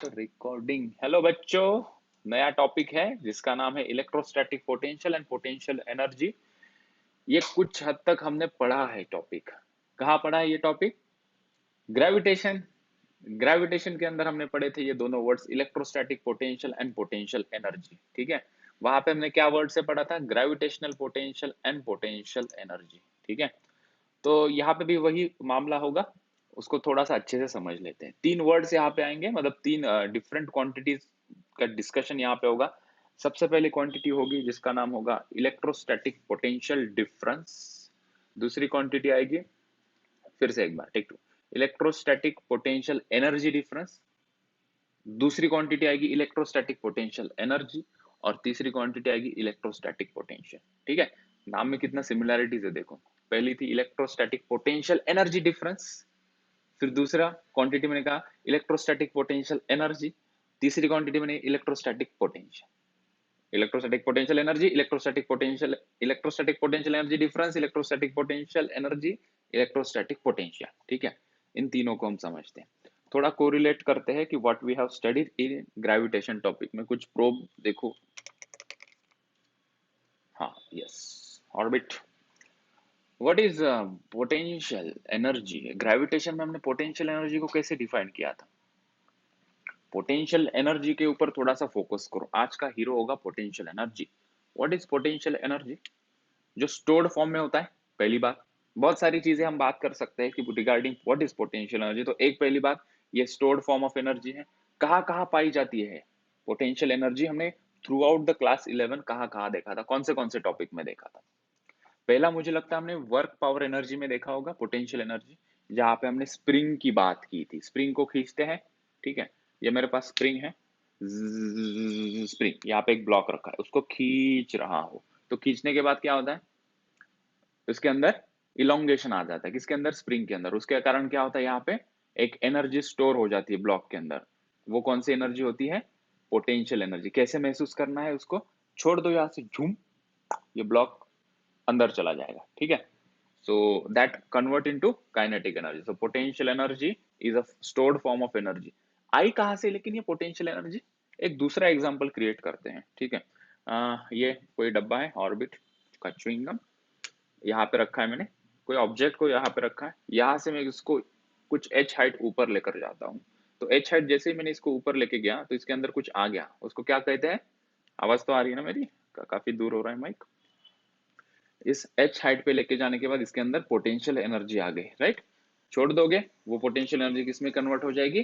तो recording. Hello बच्चों, नया टॉपिक है जिसका नाम है electrostatic potential and potential energy. ये कुछ हद तक हमने पढ़ा है टॉपिक। कहाँ पढ़ा है ये टॉपिक? ग्रेविटेशन। ग्रेविटेशन के अंदर हमने पढ़े थे ये दोनों words, electrostatic potential and potential energy. ठीक है, वहां पे हमने क्या वर्ड से पढ़ा था? Gravitational potential and potential energy. ठीक है, तो यहाँ पे भी वही मामला होगा, उसको थोड़ा सा अच्छे से समझ लेते हैं। तीन वर्ड्स यहाँ पे आएंगे, मतलब तीन डिफरेंट क्वांटिटीज का डिस्कशन यहाँ पे होगा। सबसे पहले क्वांटिटी होगी जिसका नाम होगा इलेक्ट्रोस्टैटिक पोटेंशियल डिफरेंस। दूसरी क्वांटिटी आएगी, फिर से एक बार take two, electrostatic potential energy difference. दूसरी क्वांटिटी आएगी इलेक्ट्रोस्टैटिक पोटेंशियल एनर्जी। और तीसरी क्वांटिटी आएगी इलेक्ट्रोस्टैटिक पोटेंशियल। ठीक है, नाम में कितना सिमिलैरिटीज है देखो। पहली थी इलेक्ट्रोस्टैटिक पोटेंशियल एनर्जी डिफरेंस, फिर दूसरा क्वांटिटी मैंने कहा इलेक्ट्रोस्टैटिक पोटेंशियल एनर्जी, तीसरी क्वांटिटी मैंने electrostatic potential. Electrostatic potential energy, electrostatic potential energy difference, electrostatic potential energy, electrostatic potential. ठीक है, इन तीनों को हम समझते हैं। थोड़ा कोरिलेट करते हैं कि what we have studied in gravitation topic में। कुछ प्रोब देखो। हाँ, yes, orbit. What is potential energy? Gravitation में हमने पोटेंशियल एनर्जी को कैसे डिफाइन किया था? पोटेंशियल एनर्जी के ऊपर थोड़ा सा फोकस करो। आज का हीरो होगा potential energy. What is potential energy? जो स्टोर्ड फॉर्म में होता है, पहली बात। बहुत सारी चीजें हम बात कर सकते हैं कि regarding what is potential energy. तो एक पहली बात, ये स्टोर्ड फॉर्म ऑफ एनर्जी है। कहाँ कहाँ पाई जाती है पोटेंशियल एनर्जी? हमने थ्रू आउट द क्लास 11 कहाँ कहाँ देखा था, कौन से टॉपिक में देखा था? पहला मुझे लगता है हमने वर्क पावर एनर्जी में देखा होगा पोटेंशियल एनर्जी, जहां पे हमने स्प्रिंग की बात की थी। स्प्रिंग को खींचते हैं, ठीक है, ये मेरे पास स्प्रिंग है, स्प्रिंग यहाँ पे एक ब्लॉक रखा है, उसको खींच रहा हो तो खींचने के बाद क्या होता है? उसके अंदर इलोंगेशन आ जाता है। किसके अंदर? स्प्रिंग के अंदर। उसके कारण क्या होता है? यहाँ पे एक एनर्जी स्टोर हो जाती है ब्लॉक के अंदर। वो कौन सी एनर्जी होती है? Potential energy. कैसे महसूस करना है उसको? छोड़ दो यहाँ से, झूम, ये ब्लॉक अंदर चला जाएगा। ठीक है, so that convert into kinetic energy. So potential energy is a stored form of energy. आई कहाँ से लेकिन ये पोटेंशियल एनर्जी? एक दूसरा एग्जांपल क्रिएट करते हैं। ठीक है, ये कोई डब्बा है ऑर्बिट का, च्युइंगम यहाँ पे रखा है मैंने, कोई ऑब्जेक्ट को यहाँ पे रखा है। यहाँ से मैं इसको कुछ एच हाइट ऊपर लेकर जाता हूँ। तो एच हाइट जैसे ही मैंने इसको ऊपर लेके गया तो इसके अंदर कुछ आ गया, उसको क्या कहते हैं? आवाज तो आ रही है ना मेरी? काफी दूर हो रहा है माइक। इस एच हाइट पे लेके जाने के बाद इसके अंदर पोटेंशियल एनर्जी आ गई, राइट? छोड़ दोगे, वो पोटेंशियल एनर्जी किस में कन्वर्ट हो जाएगी?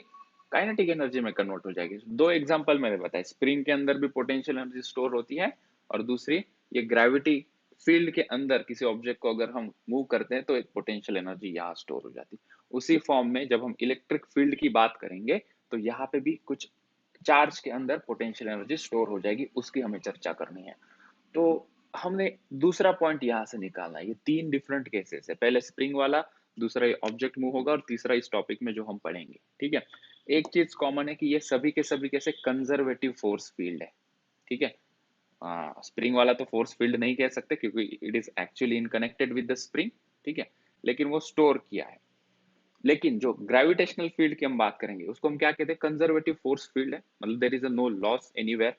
काइनेटिक एनर्जी में कन्वर्ट हो जाएगी। दो एग्जांपल मैंने बताए, स्प्रिंग के अंदर भी पोटेंशियल एनर्जी स्टोर होती है, और दूसरी ये ग्रेविटी फील्ड के अंदर किसी ऑब्जेक्ट को अगर हम मूव करते हैं तो एक पोटेंशियल एनर्जी यहाँ स्टोर हो जाती है। उसी फॉर्म में जब हम इलेक्ट्रिक फील्ड की बात करेंगे तो यहाँ पे भी कुछ चार्ज के अंदर पोटेंशियल एनर्जी स्टोर हो जाएगी, उसकी हमें चर्चा करनी है। तो हमने दूसरा पॉइंट यहां से निकालना है। ये तीन डिफरेंट केसेस है, पहले स्प्रिंग वाला, दूसरा ऑब्जेक्ट मूव होगा, और तीसरा इस टॉपिक में जो हम पढ़ेंगे। ठीक है, एक चीज कॉमन है कि ये सभी के सभी कैसे कंजर्वेटिव फोर्स फील्ड है। ठीक है, स्प्रिंग वाला तो फोर्स फील्ड नहीं कह सकते क्योंकि it is actually in connected with the spring. ठीक है, लेकिन वो स्टोर किया है। लेकिन जो ग्रेविटेशनल फील्ड की हम बात करेंगे उसको हम क्या कहते हैं? कंजर्वेटिव फोर्स फील्ड है, मतलब there is a no loss anywhere.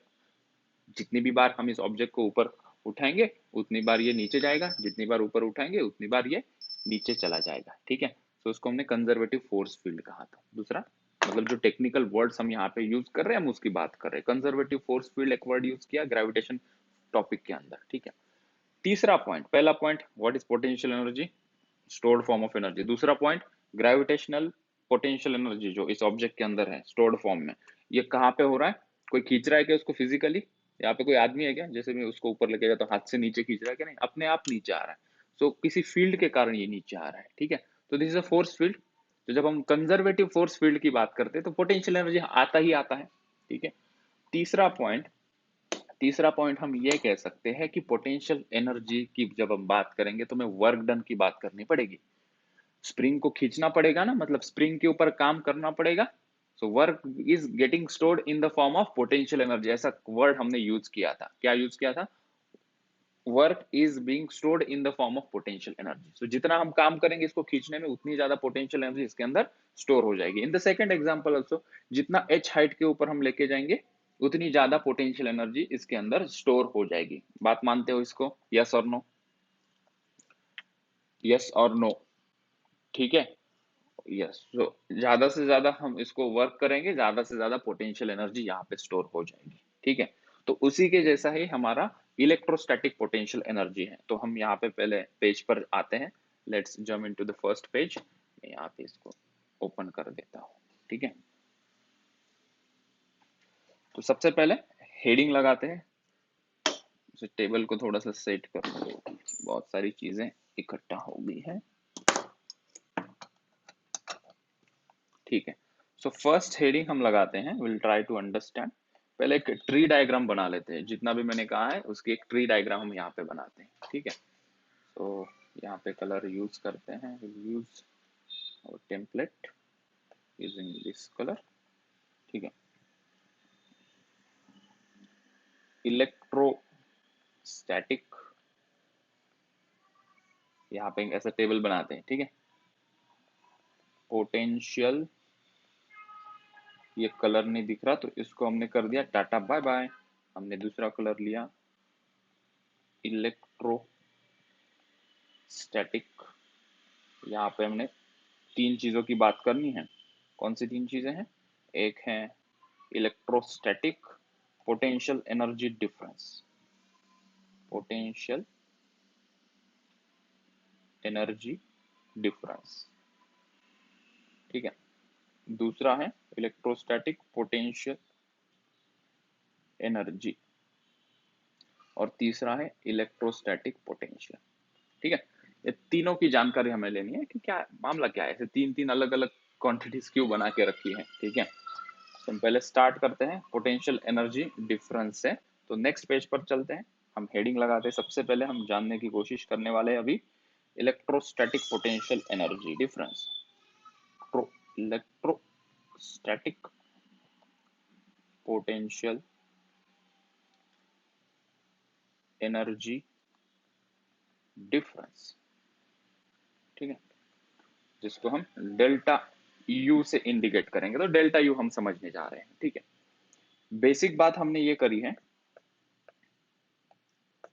जितनी भी बार हम इस ऑब्जेक्ट को ऊपर उठाएंगे उतनी बार ये नीचे जाएगा, जितनी बार ऊपर उठाएंगे उतनी बार ये नीचे चला जाएगा। ठीक है, तो उसको हमने कंजर्वेटिव फोर्स फील्ड कहा था। दूसरा, मतलब जो टेक्निकल वर्ड्स हम यहाँ पे यूज कर रहे हैं हम उसकी बात कर रहे हैं। कंजर्वेटिव फोर्स फील्ड एक वर्ड यूज किया ग्रेविटेशन टॉपिक के अंदर। ठीक है, तीसरा पॉइंट, पहला point what is potential energy, stored form of energy. दूसरा पॉइंट ग्रेविटेशनल पोटेंशियल एनर्जी जो इस ऑब्जेक्ट के अंदर है स्टोर्ड फॉर्म में, ये कहाँ पे हो रहा है? कोई खींच रहा है क्या उसको फिजिकली? यहाँ पे कोई आदमी है क्या? जैसे मैं उसको ऊपर लेके गया तो हाथ से नीचे खींच रहा है क्या? नहीं, अपने आप नीचे आ रहा है। सो किसी फील्ड के कारण ये नीचे आ रहा है। ठीक है, तो this is a force field. तो जब हम कंजर्वेटिव फोर्स फील्ड की बात करते हैं तो पोटेंशियल एनर्जी आता ही आता है। ठीक है, तीसरा पॉइंट, तीसरा पॉइंट हम ये कह सकते हैं कि पोटेंशियल एनर्जी की जब हम बात करेंगे तो हमें वर्क डन की बात करनी पड़ेगी। स्प्रिंग को खींचना पड़ेगा ना, मतलब स्प्रिंग के ऊपर काम करना पड़ेगा। So work is getting stored in the form of potential energy. ऐसा वर्ड हमने यूज किया था। क्या यूज किया था? Work is being stored in the form of potential energy. So जितना हम काम करेंगे इसको खींचने में, उतनी ज्यादा पोटेंशियल एनर्जी इसके अंदर स्टोर हो जाएगी। In the second example also, जितना h हाइट के ऊपर हम लेके जाएंगे उतनी ज्यादा पोटेंशियल एनर्जी इसके अंदर स्टोर हो जाएगी। बात मानते हो इसको? यस और नो? यस और नो? ठीक है, यस। तो ज्यादा से ज्यादा हम इसको वर्क करेंगे, ज्यादा से ज्यादा पोटेंशियल एनर्जी यहाँ पे स्टोर हो जाएगी। ठीक है, तो उसी के जैसा ही हमारा इलेक्ट्रोस्टैटिक पोटेंशियल एनर्जी है। तो हम यहाँ पे पहले पेज पर आते हैं। Let's jump into the first page. मैं यहाँ पे इसको ओपन कर देता हूँ। ठीक है, तो सबसे पहले हेडिंग लगाते हैं। इस टेबल को थोड़ा सा सेट कर दो, बहुत सारी चीजें इकट्ठा हो गई है। ठीक है, सो फर्स्ट हेडिंग हम लगाते हैं, विल ट्राई टू अंडरस्टैंड। पहले एक ट्री डायग्राम बना लेते हैं। जितना भी मैंने कहा है उसकी एक ट्री डायग्राम हम यहाँ पे बनाते हैं। ठीक है, तो यहाँ पे कलर यूज करते हैं, विल यूज और टेम्पलेट यूजिंग दिस कलर। ठीक है, इलेक्ट्रोस्टैटिक, यहाँ पे ऐसा टेबल बनाते हैं। ठीक है, पोटेंशियल, ये कलर नहीं दिख रहा तो इसको हमने कर दिया टाटा बाय बाय। हमने दूसरा कलर लिया इलेक्ट्रोस्टैटिक। यहाँ पे हमने तीन चीजों की बात करनी है। कौन सी तीन चीजें हैं? एक है electrostatic potential energy difference, potential energy difference. ठीक है, दूसरा है इलेक्ट्रोस्टैटिक पोटेंशियल एनर्जी, और तीसरा है इलेक्ट्रोस्टैटिक पोटेंशियल। ठीक है, ये तीनों की जानकारी हमें लेनी है कि क्या मामला क्या है, ऐसे तीन तीन अलग अलग क्वांटिटीज क्यों बना के रखी है। ठीक है, तो हम पहले स्टार्ट करते हैं पोटेंशियल एनर्जी डिफरेंस से। तो नेक्स्ट पेज पर चलते हैं, हम हेडिंग लगाते हैं। सबसे पहले हम जानने की कोशिश करने वाले हैं अभी electrostatic potential energy difference. Electrostatic potential energy difference. ठीक है, जिसको हम डेल्टा यू से इंडिकेट करेंगे। तो डेल्टा यू हम समझने जा रहे हैं। ठीक है, बेसिक बात हमने ये करी है,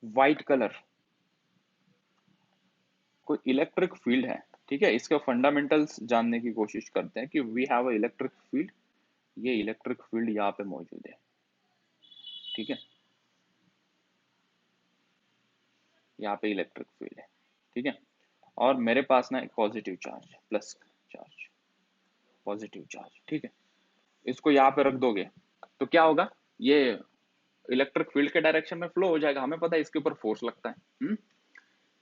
व्हाइट कलर कोई इलेक्ट्रिक फील्ड है। ठीक है, इसका फंडामेंटल्स जानने की कोशिश करते हैं कि we have a electric field. ये इलेक्ट्रिक फील्ड यहाँ पे मौजूद है। ठीक है, यहाँ पे इलेक्ट्रिक फील्ड है। ठीक है, और मेरे पास ना एक positive charge, plus charge, positive charge. ठीक है, इसको यहाँ पे रख दोगे तो क्या होगा, ये इलेक्ट्रिक फील्ड के डायरेक्शन में फ्लो हो जाएगा। हमें पता है इसके ऊपर फोर्स लगता है।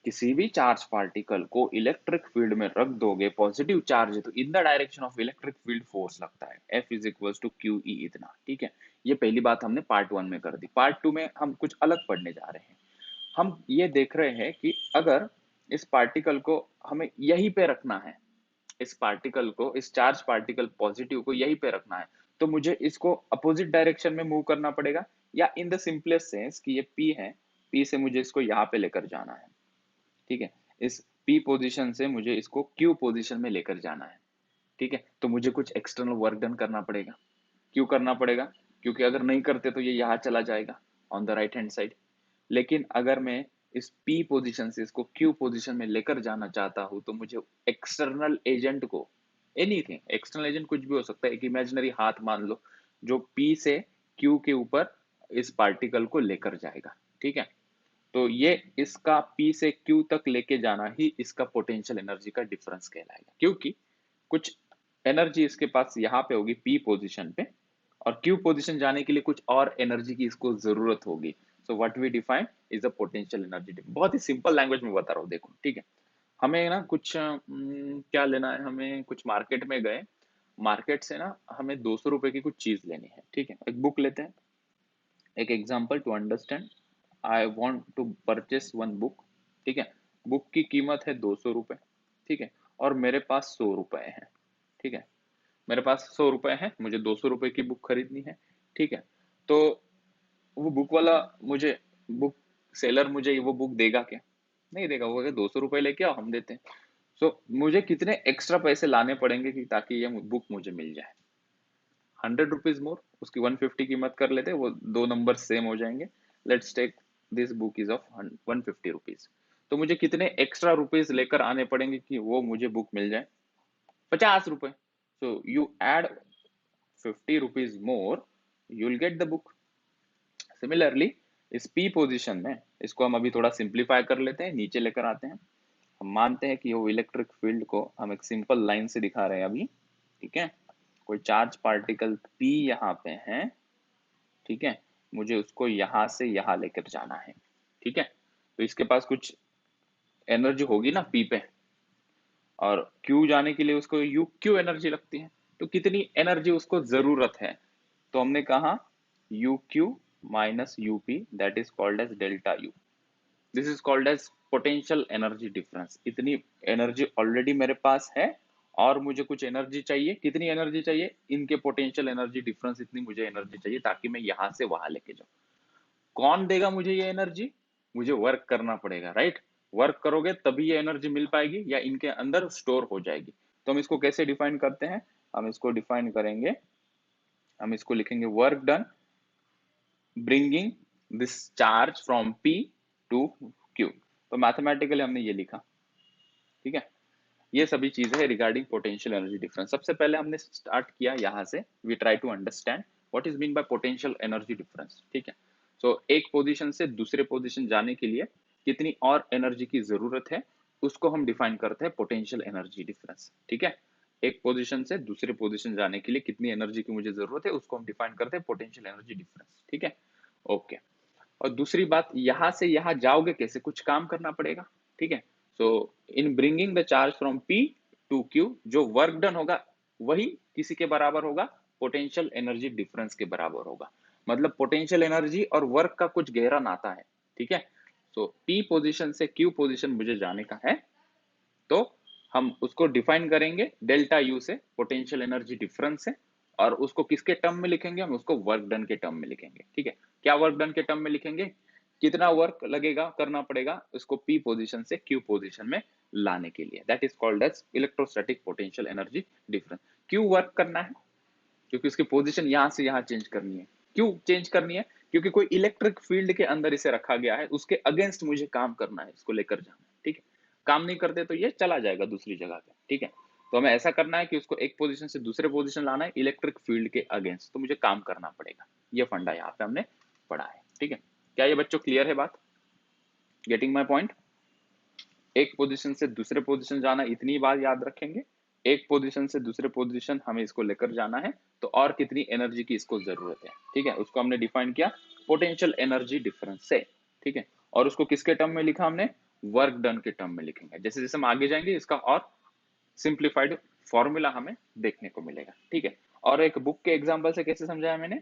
किसी भी चार्ज पार्टिकल को इलेक्ट्रिक फील्ड में रख दोगे, पॉजिटिव चार्ज है तो in the direction of electric field force लगता है, F is equal to q E इतना। ठीक है, ये पहली बात हमने पार्ट 1 में कर दी। पार्ट 2 में हम कुछ अलग पढ़ने जा रहे हैं। हम ये देख रहे हैं कि अगर इस पार्टिकल को हमें यहीं पे रखना है, इस पार्टिकल को, इस चार्ज पार्टिकल पॉजिटिव को यहीं पे रखना है, तो मुझे इसको अपोजिट डायरेक्शन में मूव करना पड़ेगा, या इन द सिंपलेस्ट सेंस कि ये P है, P से मुझे इसको यहाँ पे लेकर जाना है। ठीक है, इस P पोजीशन से मुझे इसको Q पोजीशन में लेकर जाना है। ठीक है, तो मुझे कुछ एक्सटर्नल वर्क डन करना पड़ेगा। क्यों करना पड़ेगा? क्योंकि अगर नहीं करते तो ये यहाँ चला जाएगा on the right hand side. लेकिन अगर मैं इस P पोजीशन से इसको Q पोजीशन में लेकर जाना चाहता हूं तो मुझे एक्सटर्नल एजेंट को, एनीथिंग, एक्सटर्नल एजेंट कुछ भी हो सकता है, एक इमेजिनरी हाथ मान लो जो P से Q के ऊपर इस पार्टिकल को लेकर जाएगा। ठीक है, तो ये इसका P से Q तक लेके जाना ही इसका पोटेंशियल एनर्जी का डिफरेंस कहलाएगा, क्योंकि कुछ एनर्जी इसके पास यहाँ पे होगी P पोजीशन पे, और Q पोजीशन जाने के लिए कुछ और एनर्जी की इसको जरूरत होगी। So what we define is a potential energy. बहुत ही सिंपल लैंग्वेज में बता रहा हूँ, देखो। ठीक है, हमें ना कुछ क्या लेना है, हमें कुछ मार्केट में गए, मार्केट से ना हमें 200 रुपए की कुछ चीज लेनी है। ठीक है, एक बुक लेते हैं, एक example to understand. I want to purchase one book. ठीक है, बुक की कीमत है 200 रुपए। ठीक है, और मेरे पास 100 रुपए है। ठीक है, मेरे पास 100 रुपए है, मुझे 200 रुपए की बुक खरीदनी है। ठीक है, तो वो बुक वाला मुझे बुक सेलर मुझे वो बुक देगा क्या? नहीं देगा, वो कहेगा 200 रुपए लेके आओ, हम देते हैं। सो मुझे कितने एक्स्ट्रा पैसे लाने पड़ेंगे कि ताकि ये बुक मुझे मिल जाए? 100 रुपीज मोर, उसकी 150 कीमत कर लेते हैं, वो दो नंबर सेम हो जाएंगे। Let's take this book is of 150 rupees. तो मुझे कितने एक्स्ट्रा रुपीज लेकर आने पड़ेंगे कि वो मुझे बुक मिल जाए? 50 रुपए। So you add 50 rupees more, you will get the book. Similarly इस पी पोजीशन में, इसको हम अभी थोड़ा सिंप्लीफाई कर लेते हैं, नीचे लेकर आते हैं। हम मानते हैं कि वो इलेक्ट्रिक फील्ड को हम एक सिंपल लाइन से दिखा रहे हैं अभी, ठीक है। कोई चार्ज पार्टिकल पी यहाँ पे है, ठीक है। मुझे उसको यहां से यहां लेकर जाना है, ठीक है। तो इसके पास कुछ एनर्जी होगी ना पी पे, और क्यू जाने के लिए उसको यू क्यू एनर्जी लगती है। तो कितनी एनर्जी उसको जरूरत है? तो हमने कहा U Q minus U P, that is called as delta U. This is called as potential energy difference. इतनी एनर्जी ऑलरेडी मेरे पास है और मुझे कुछ एनर्जी चाहिए। कितनी एनर्जी चाहिए? इनके पोटेंशियल एनर्जी डिफरेंस इतनी मुझे एनर्जी चाहिए ताकि मैं यहां से वहां लेके जाऊं। कौन देगा मुझे ये एनर्जी? मुझे वर्क करना पड़ेगा, राइट। वर्क करोगे तभी ये एनर्जी मिल पाएगी या इनके अंदर स्टोर हो जाएगी। तो हम इसको कैसे डिफाइन करते हैं? हम इसको डिफाइन करेंगे, हम इसको लिखेंगे work done bringing this charge from P to Q. तो मैथमेटिकली हमने ये लिखा, ठीक है। ये सभी चीजें है रिगार्डिंग पोटेंशियल एनर्जी डिफरेंस। सबसे पहले हमने स्टार्ट किया यहाँ से, we try to understand what is mean by potential energy difference, ठीक है। सो एक पोजीशन से दूसरे पोजीशन जाने के लिए कितनी और एनर्जी की जरूरत है, उसको हम डिफाइन करते हैं पोटेंशियल एनर्जी डिफरेंस, ठीक है। एक पोजीशन से दूसरे पोजीशन जाने के लिए कितनी एनर्जी की मुझे जरूरत है, उसको हम डिफाइन करते हैं पोटेंशियल एनर्जी डिफरेंस, ठीक है। ओके। और दूसरी बात, यहां से यहां जाओगे कैसे? कुछ काम करना पड़ेगा, ठीक है। So in bringing the charge from P to Q, जो वर्क डन होगा वही किसी के बराबर होगा? पोटेंशियल एनर्जी डिफरेंस के बराबर होगा। मतलब पोटेंशियल एनर्जी और वर्क का कुछ गहरा नाता है, ठीक है। सो पी पोजीशन से क्यू पोजीशन मुझे जाने का है, तो हम उसको डिफाइन करेंगे डेल्टा यू से, पोटेंशियल एनर्जी डिफरेंस से। और उसको किसके टर्म में लिखेंगे? हम उसको वर्क डन के टर्म में लिखेंगे, ठीक है। क्या वर्क डन के टर्म में लिखेंगे? कितना वर्क लगेगा, करना पड़ेगा उसको पी पोजीशन से क्यू पोजीशन में लाने के लिए, that is called as electrostatic potential energy difference. क्यों वर्क करना है? क्योंकि उसकी पोजीशन यहां से यहां चेंज करनी है। क्यों चेंज करनी है? क्योंकि कोई इलेक्ट्रिक फील्ड के अंदर इसे रखा गया है, उसके अगेंस्ट मुझे काम करना है, इसको लेकर जाना है, ठीक है। काम नहीं करते तो ये चला जाएगा दूसरी जगह पे, ठीक है। तो हमें ऐसा करना है कि उसको एक पोजीशन से दूसरे पोजीशन लाना है इलेक्ट्रिक फील्ड के अगेंस्ट, तो मुझे काम करना पड़ेगा। ये फंडा यहाँ पे हमने पढ़ा है, ठीक है। क्या ये बच्चों क्लियर है बात? Getting my point? एक पोजीशन से दूसरे पोजीशन जाना, इतनी बात याद रखेंगे। एक पोजीशन से दूसरे पोजीशन हमें इसको लेकर जाना है, तो और कितनी एनर्जी की इसको जरूरत है, ठीक है। उसको हमने डिफाइन किया पोटेंशियल एनर्जी डिफरेंस से, ठीक है। और उसको किसके टर्म में लिखा हमने? वर्क डन के टर्म में लिखेंगे। जैसे जैसे हम आगे जाएंगे इसका और सिंप्लीफाइड फॉर्मूला हमें देखने को मिलेगा, ठीक है। और एक बुक के एग्जाम्पल से कैसे समझाया मैंने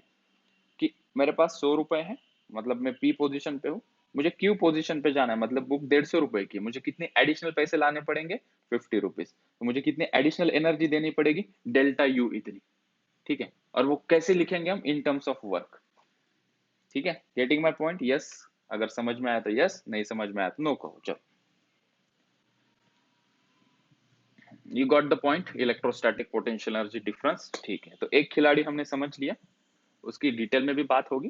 कि मेरे पास 100 रुपए है, मतलब मैं पी पोजीशन पे हूँ, मुझे क्यू पोजीशन पे जाना है, मतलब बुक 150 रुपए की, मुझे कितने एडिशनल पैसे लाने पड़ेंगे? 50 रुपीज। तो मुझे कितनी एडिशनल एनर्जी देनी पड़ेगी? डेल्टा यू इतनी, ठीक है। और वो कैसे लिखेंगे हम? इन टर्म्स ऑफ वर्क, ठीक है। Getting my point? यस। अगर समझ में आया तो यस, नहीं समझ में आया तो नो कहो। चलो, you got the point, electrostatic potential energy difference, ठीक है। तो एक खिलाड़ी हमने समझ लिया, उसकी डिटेल में भी बात होगी,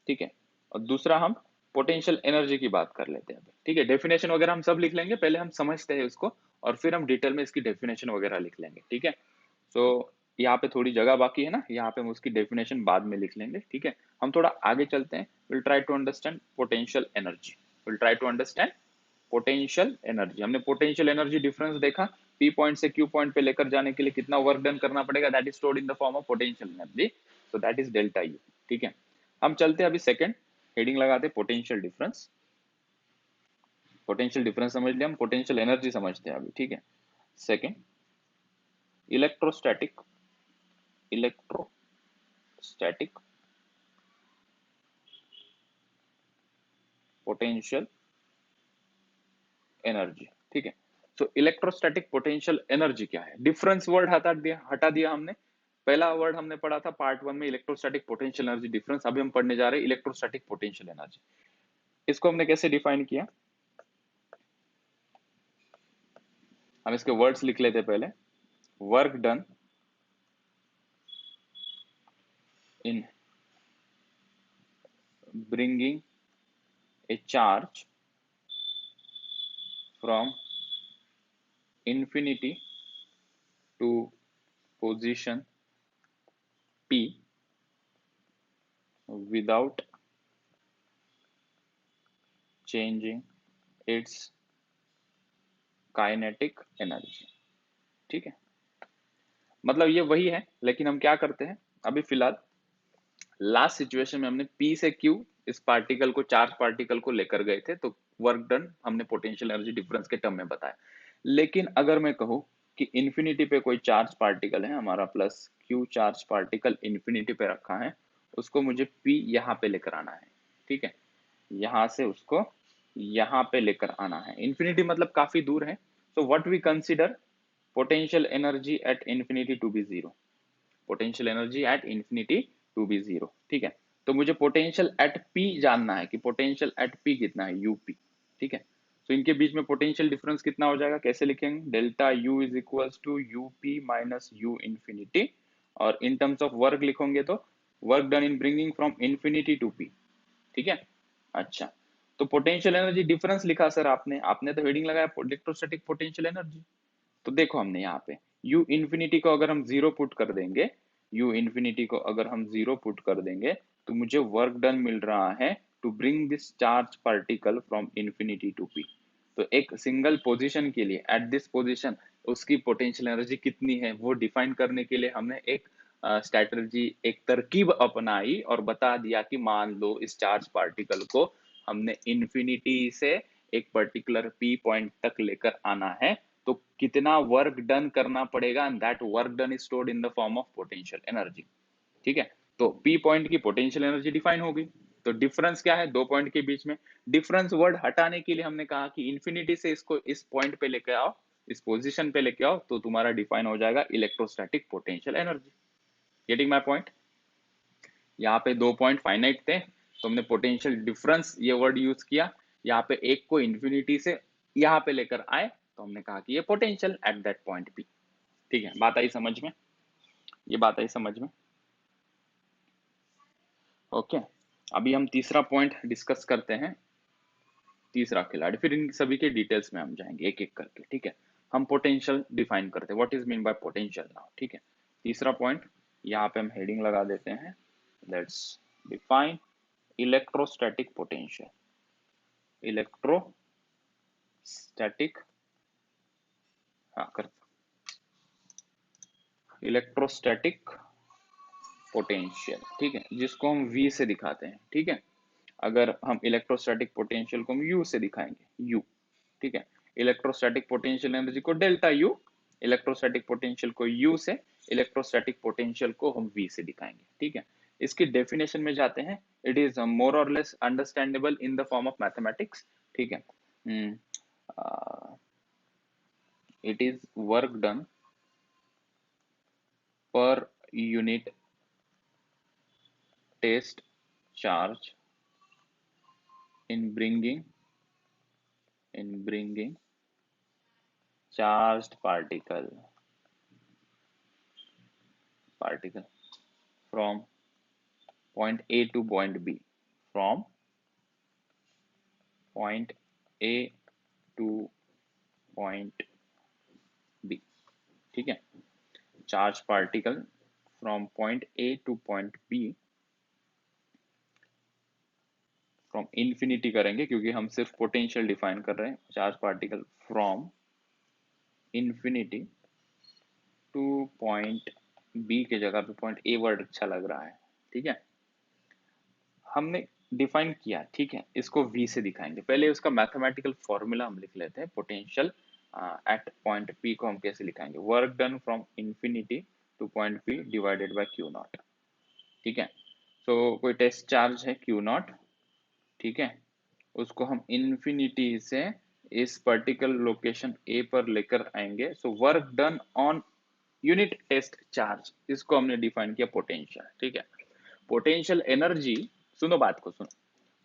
ठीक है। और दूसरा हम पोटेंशियल एनर्जी की बात कर लेते हैं अभी, ठीक है। डेफिनेशन वगैरह हम सब लिख लेंगे, पहले हम समझते हैं उसको और फिर हम डिटेल में इसकी डेफिनेशन वगैरह लिख लेंगे, ठीक है। सो यहाँ पे थोड़ी जगह बाकी है ना, यहाँ पे हम उसकी डेफिनेशन बाद में लिख लेंगे, ठीक है। हम थोड़ा आगे चलते हैं। Will try to understand potential energy, will try to understand potential energy. हमने पोटेंशियल एनर्जी डिफरेंस देखा, पी पॉइंट से क्यू पॉइंट पे लेकर जाने के लिए कितना वर्क डन करना पड़ेगा, that is stored in the form of potential energy, so that is delta U, ठीक है। हम चलते हैं अभी सेकंड हेडिंग लगाते पोटेंशियल डिफरेंस। पोटेंशियल डिफरेंस समझ लिया, हम पोटेंशियल एनर्जी समझते हैं अभी, ठीक है। Second, electrostatic, electrostatic potential energy, ठीक है। सो इलेक्ट्रोस्टैटिक पोटेंशियल एनर्जी क्या है? डिफरेंस वर्ड हटा दिया हमने। पहला वर्ड हमने पढ़ा था पार्ट 1 में इलेक्ट्रोस्टैटिक पोटेंशियल एनर्जी डिफरेंस, अभी हम पढ़ने जा रहे हैं इलेक्ट्रोस्टैटिक पोटेंशियल एनर्जी। इसको हमने कैसे डिफाइन किया, हम इसके वर्ड्स लिख लेते पहले। Work done in bringing a charge from infinity to position P without changing its kinetic energy. ठीक है, मतलब ये वही है, लेकिन हम क्या करते हैं अभी फिलहाल, लास्ट सिचुएशन में हमने P से Q इस पार्टिकल को, चार्ज पार्टिकल को लेकर गए थे, तो वर्क डन हमने पोटेंशियल एनर्जी डिफरेंस के टर्म में बताया। लेकिन अगर मैं कहूं कि इन्फिनिटी पे कोई चार्ज पार्टिकल है हमारा, plus Q charge particle infinity पे रखा है, उसको मुझे P यहाँ पे लेकर आना है। ठीक है, यहां से उसको यहाँ पे लेकर आना है। इन्फिनिटी मतलब काफी दूर है, so what we consider potential energy at infinity to be zero, potential energy at infinity to be zero. ठीक है, तो मुझे पोटेंशियल एट पी जानना है कि पोटेंशियल एट पी कितना है, यूपी। ठीक है, तो इनके बीच में पोटेंशियल डिफरेंस कितना हो जाएगा, कैसे लिखेंगे, delta U is equals to U P minus U infinity, और इन टर्म्स ऑफ वर्क लिखोगे तो work done in bringing from infinity to P. ठीक है, अच्छा, तो पोटेंशियल एनर्जी डिफरेंस लिखा सर आपने, आपने तो हेडिंग लगाया इलेक्ट्रोस्टैटिक पोटेंशियल एनर्जी। तो देखो हमने यहाँ पे u इंफिनिटी को अगर हम जीरो पुट कर देंगे, u इंफिनिटी को अगर हम जीरो पुट कर देंगे, तो मुझे वर्क डन मिल रहा है to bring this charge particle from infinity to p। तो एक सिंगल पोजीशन के लिए एट दिस पोजीशन उसकी पोटेंशियल एनर्जी कितनी है वो डिफाइन करने के लिए हमने एक स्ट्रैटेजी, एक तरकीब अपनाई और बता दिया कि मान लो इस चार्ज पार्टिकल को हमने इंफिनिटी से एक पर्टिकुलर p पॉइंट तक लेकर आना है, तो कितना वर्क डन करना पड़ेगा, and that work done is stored in the form of potential energy. ठीक है, तो पी पॉइंट की पोटेंशियल एनर्जी डिफाइन होगी। तो डिफरेंस क्या है दो पॉइंट के बीच में, डिफरेंस वर्ड हटाने के लिए हमने कहा कि इंफिनिटी से इसको इस पॉइंट पे लेके आओ, इस पोजीशन पे लेके आओ, तो तुम्हारा डिफाइन हो जाएगा electrostatic potential energy. Getting my point, यहाँ पे दो पॉइंट फाइनाइट थे, तो हमने पोटेंशियल डिफरेंस ये वर्ड यूज किया, यहाँ पे एक को इंफिनिटी से यहाँ पे लेकर आए, तो हमने कहा कि ये potential at that point P. ठीक है, बात आई समझ में, ये बात आई समझ में, ओके। अभी हम तीसरा पॉइंट डिस्कस करते हैं, तीसरा खिलाड़ी, फिर इन सभी के डिटेल्स में हम जाएंगे एक एक करके। ठीक है, हम पोटेंशियल डिफाइन करते हैं, what is mean by potential now. ठीक है, तीसरा पॉइंट यहाँ पे हम हेडिंग लगा देते हैं, let's define electrostatic potential. Electrostatic, हाँ कर, इलेक्ट्रोस्टैटिक पोटेंशियल। ठीक है, जिसको हम V से दिखाते हैं। ठीक है, अगर हम इलेक्ट्रोस्टैटिक पोटेंशियल को हम U से दिखाएंगे, U। ठीक है, इलेक्ट्रोस्टैटिक पोटेंशियल एनर्जी को डेल्टा U, इलेक्ट्रोस्टैटिक पोटेंशियल को U से, इलेक्ट्रोस्टैटिक पोटेंशियल को हम V से दिखाएंगे। ठीक है, इसकी डेफिनेशन में जाते हैं, इट इज मोर और less understandable in the form of mathematics. ठीक है, it is work done per unit test charge in bringing charged particle from point A to point B, from point A to point B। ठीक है, charge particle from point A to point B, from infinity करेंगे क्योंकि हम सिर्फ potential define कर रहे हैं, charge particle from infinity to point B के जगह पे पॉइंट ए वर्ड अच्छा लग रहा है। ठीक है, हमने डिफाइन किया। ठीक है, इसको V से दिखाएंगे, पहले उसका मैथमेटिकल फॉर्मूला हम लिख लेते हैं। पोटेंशियल एट पॉइंट P को हम कैसे लिखाएंगे, work done from infinity to point P divided by Q naught. ठीक है, सो कोई टेस्ट चार्ज है Q नॉट। ठीक है, उसको हम इंफिनिटी से इस पर्टिकुलर लोकेशन A पर लेकर आएंगे, so work done on unit test charge, इसको हमने डिफाइन किया पोटेंशियल। ठीक है, पोटेंशियल एनर्जी, सुनो बात को सुनो,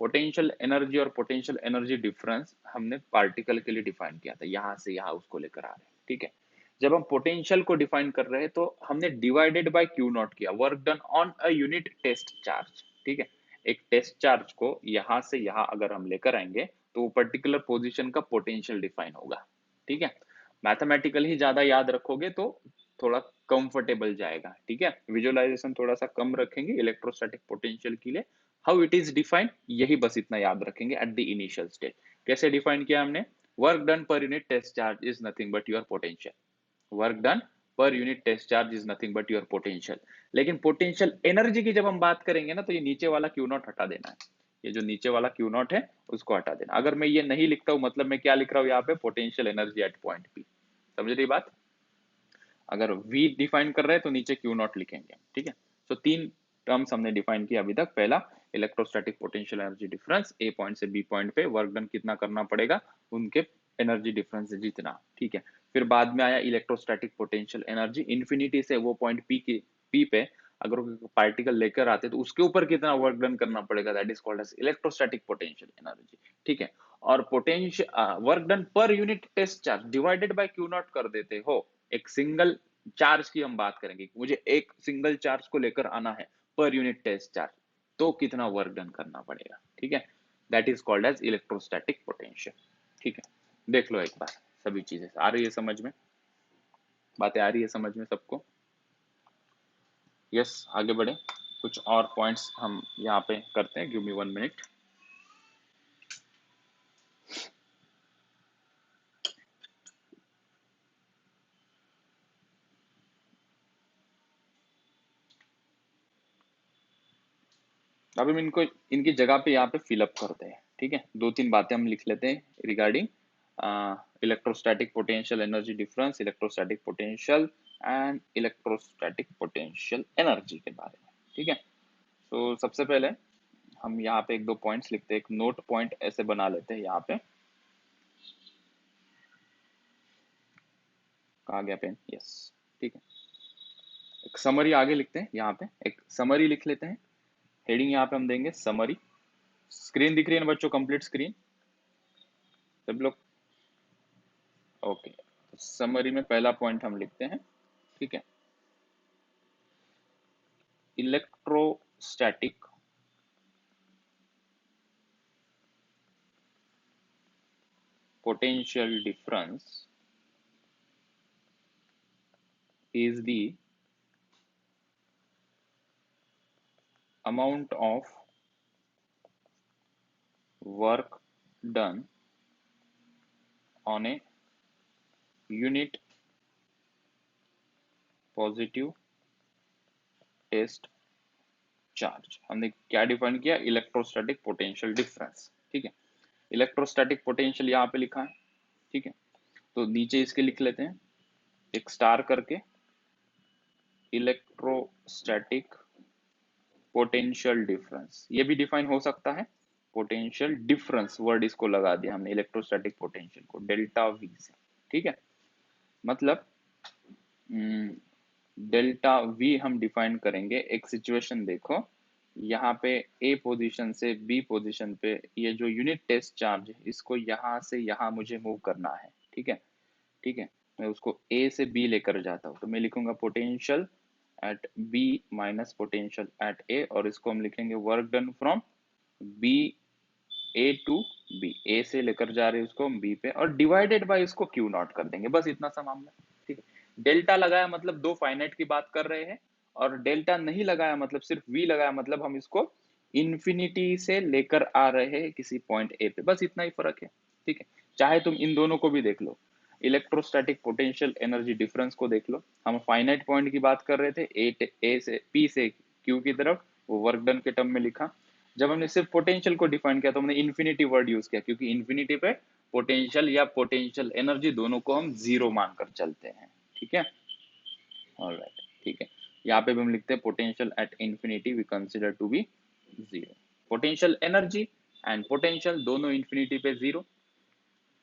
पोटेंशियल एनर्जी और पोटेंशियल एनर्जी डिफरेंस हमने पार्टिकल के लिए डिफाइन किया था, यहाँ से यहाँ उसको लेकर आ रहे हैं, ठीक है। जब हम पोटेंशियल को डिफाइन कर रहे हैं तो हमने डिवाइडेड बाय क्यू नॉट किया, work done on a unit test charge, ठीक है। एक टेस्ट चार्ज को यहाँ से यहाँ अगर हम लेकर आएंगे तो वो पर्टिकुलर पोजीशन का पोटेंशियल डिफाइन होगा, ठीक है। मैथमेटिकली ज्यादा याद रखोगे तो थोड़ा कंफर्टेबल जाएगा, ठीक है। विजुअलाइजेशन थोड़ा सा कम रखेंगे इलेक्ट्रोस्टैटिक पोटेंशियल के लिए। हाउ इट इज डिफाइंड, यही बस इतना याद रखेंगे एट द इनिशियल स्टेज। कैसे डिफाइन किया हमने, work done per unit test charge is nothing but your potential, work done per unit test charge is nothing but your potential. लेकिन potential energy की जब हम बात करेंगे ना तो ये नीचे वाला क्यू नॉट हटा देना है, ये जो नीचे वाला क्यू नॉट है उसको हटा देना। अगर मैं ये नहीं लिखता हूं मतलब मैं क्या लिख रहा हूं यहाँ पे, potential energy eight point P, समझ रही बात। अगर V डिफाइन कर रहे हैं तो नीचे क्यू नॉट लिखेंगे, ठीक है। तो तीन टर्म्स हमने डिफाइन किया अभी तक। पहला इलेक्ट्रोस्टैटिक पोटेंशियल एनर्जी डिफरेंस, ए पॉइंट से बी पॉइंट पे वर्क डन कितना करना पड़ेगा उनके एनर्जी डिफरेंस जितना, ठीक है। फिर बाद में आया इलेक्ट्रोस्टैटिक पोटेंशियल एनर्जी, इन्फिनिटी से वो पॉइंट पी पे अगर पार्टिकल लेकर आते तो उसके ऊपर कितना वर्क डन करना पड़ेगा, that is called as electrostatic potential energy, ठीक है। और potential work done per unit test charge divided by q naught कर देते हो। एक सिंगल चार्ज की हम बात करेंगे, मुझे एक सिंगल चार्ज को लेकर आना है पर यूनिट टेस्ट चार्ज, तो कितना वर्क डन करना पड़ेगा, ठीक है। That is called as electrostatic potential, ठीक है। देख लो एक बार, सभी चीजें आ रही है समझ में, बातें आ रही है समझ में सबको। यस, आगे बढ़े, कुछ और पॉइंट्स हम यहाँ पे करते हैं। Give me 1 minute. अब हम इनको इनकी जगह पे यहाँ पे फिलअप करते हैं, ठीक है। दो तीन बातें हम लिख लेते हैं regarding electrostatic potential energy difference, electrostatic potential and electrostatic potential energy के बारे में, ठीक है। तो सबसे पहले हम यहाँ पे एक दो पॉइंट्स लिखते हैं, एक नोट पॉइंट ऐसे बना लेते हैं यहाँ पे, कहा गया पेन, यस, ठीक है। एक समरी आगे लिखते हैं, यहाँ पे एक समरी लिख लेते हैं, हेडिंग यहाँ पे हम देंगे समरी। स्क्रीन दिख रही है ना बच्चों, कंप्लीट स्क्रीन सब लोग, ओके। समरी में पहला पॉइंट हम लिखते हैं, ठीक है। Electrostatic potential difference is the amount of work done on a unit positive test charge। हमने क्या डिफाइन किया, इलेक्ट्रोस्टैटिक पोटेंशियल डिफरेंस, ठीक है। इलेक्ट्रोस्टैटिक पोटेंशियल यहाँ पे लिखा है, ठीक है। तो नीचे इसके लिख लेते हैं एक स्टार करके, इलेक्ट्रोस्टैटिक पोटेंशियल डिफरेंस, ये भी डिफाइन हो सकता है पोटेंशियल डिफरेंस, वर्ड इसको लगा दिया हमने इलेक्ट्रोस्टैटिक पोटेंशियल को डेल्टा वी से, ठीक है। मतलब डेल्टा वी हम डिफाइन करेंगे। एक सिचुएशन देखो, यहाँ पे ए पोजीशन से बी पोजीशन पे ये जो यूनिट टेस्ट चार्ज है इसको यहाँ से यहाँ मुझे मूव करना है, ठीक है, ठीक है। मैं उसको ए से बी लेकर जाता हूँ तो मैं लिखूंगा potential at B minus potential at A, और इसको हम लिखेंगे work done from B A to B, A से लेकर जा रहे हैं उसको हम बी पे, और डिवाइडेड बाय इसको क्यू नॉट कर देंगे, बस इतना सा मामला, ठीक है। डेल्टा लगाया मतलब दो फाइनाइट की बात कर रहे हैं, और डेल्टा नहीं लगाया मतलब सिर्फ वी लगाया मतलब हम इसको इन्फिनिटी से लेकर आ रहे हैं किसी पॉइंट ए पे, बस इतना ही फर्क है, ठीक है। चाहे तुम इन दोनों को भी देख लो, इलेक्ट्रोस्टैटिक पोटेंशियल एनर्जी डिफरेंस को देख लो, हम फाइनाइट पॉइंट की बात कर रहे थे, ए से पी से क्यू की तरफ, वो वर्क डन के टर्म में लिखा। जब हमने सिर्फ पोटेंशियल को डिफाइन किया तो हमने इन्फिनिटी वर्ड यूज किया, क्योंकि इन्फिनिटी पे पोटेंशियल या पोटेंशियल एनर्जी दोनों को हम जीरो मानकर चलते हैं, ठीक है। ऑलराइट, ठीक है। यहाँ पे भी हम लिखते हैं potential at infinity we consider to be zero, potential energy and potential दोनों इन्फिनिटी पे जीरो।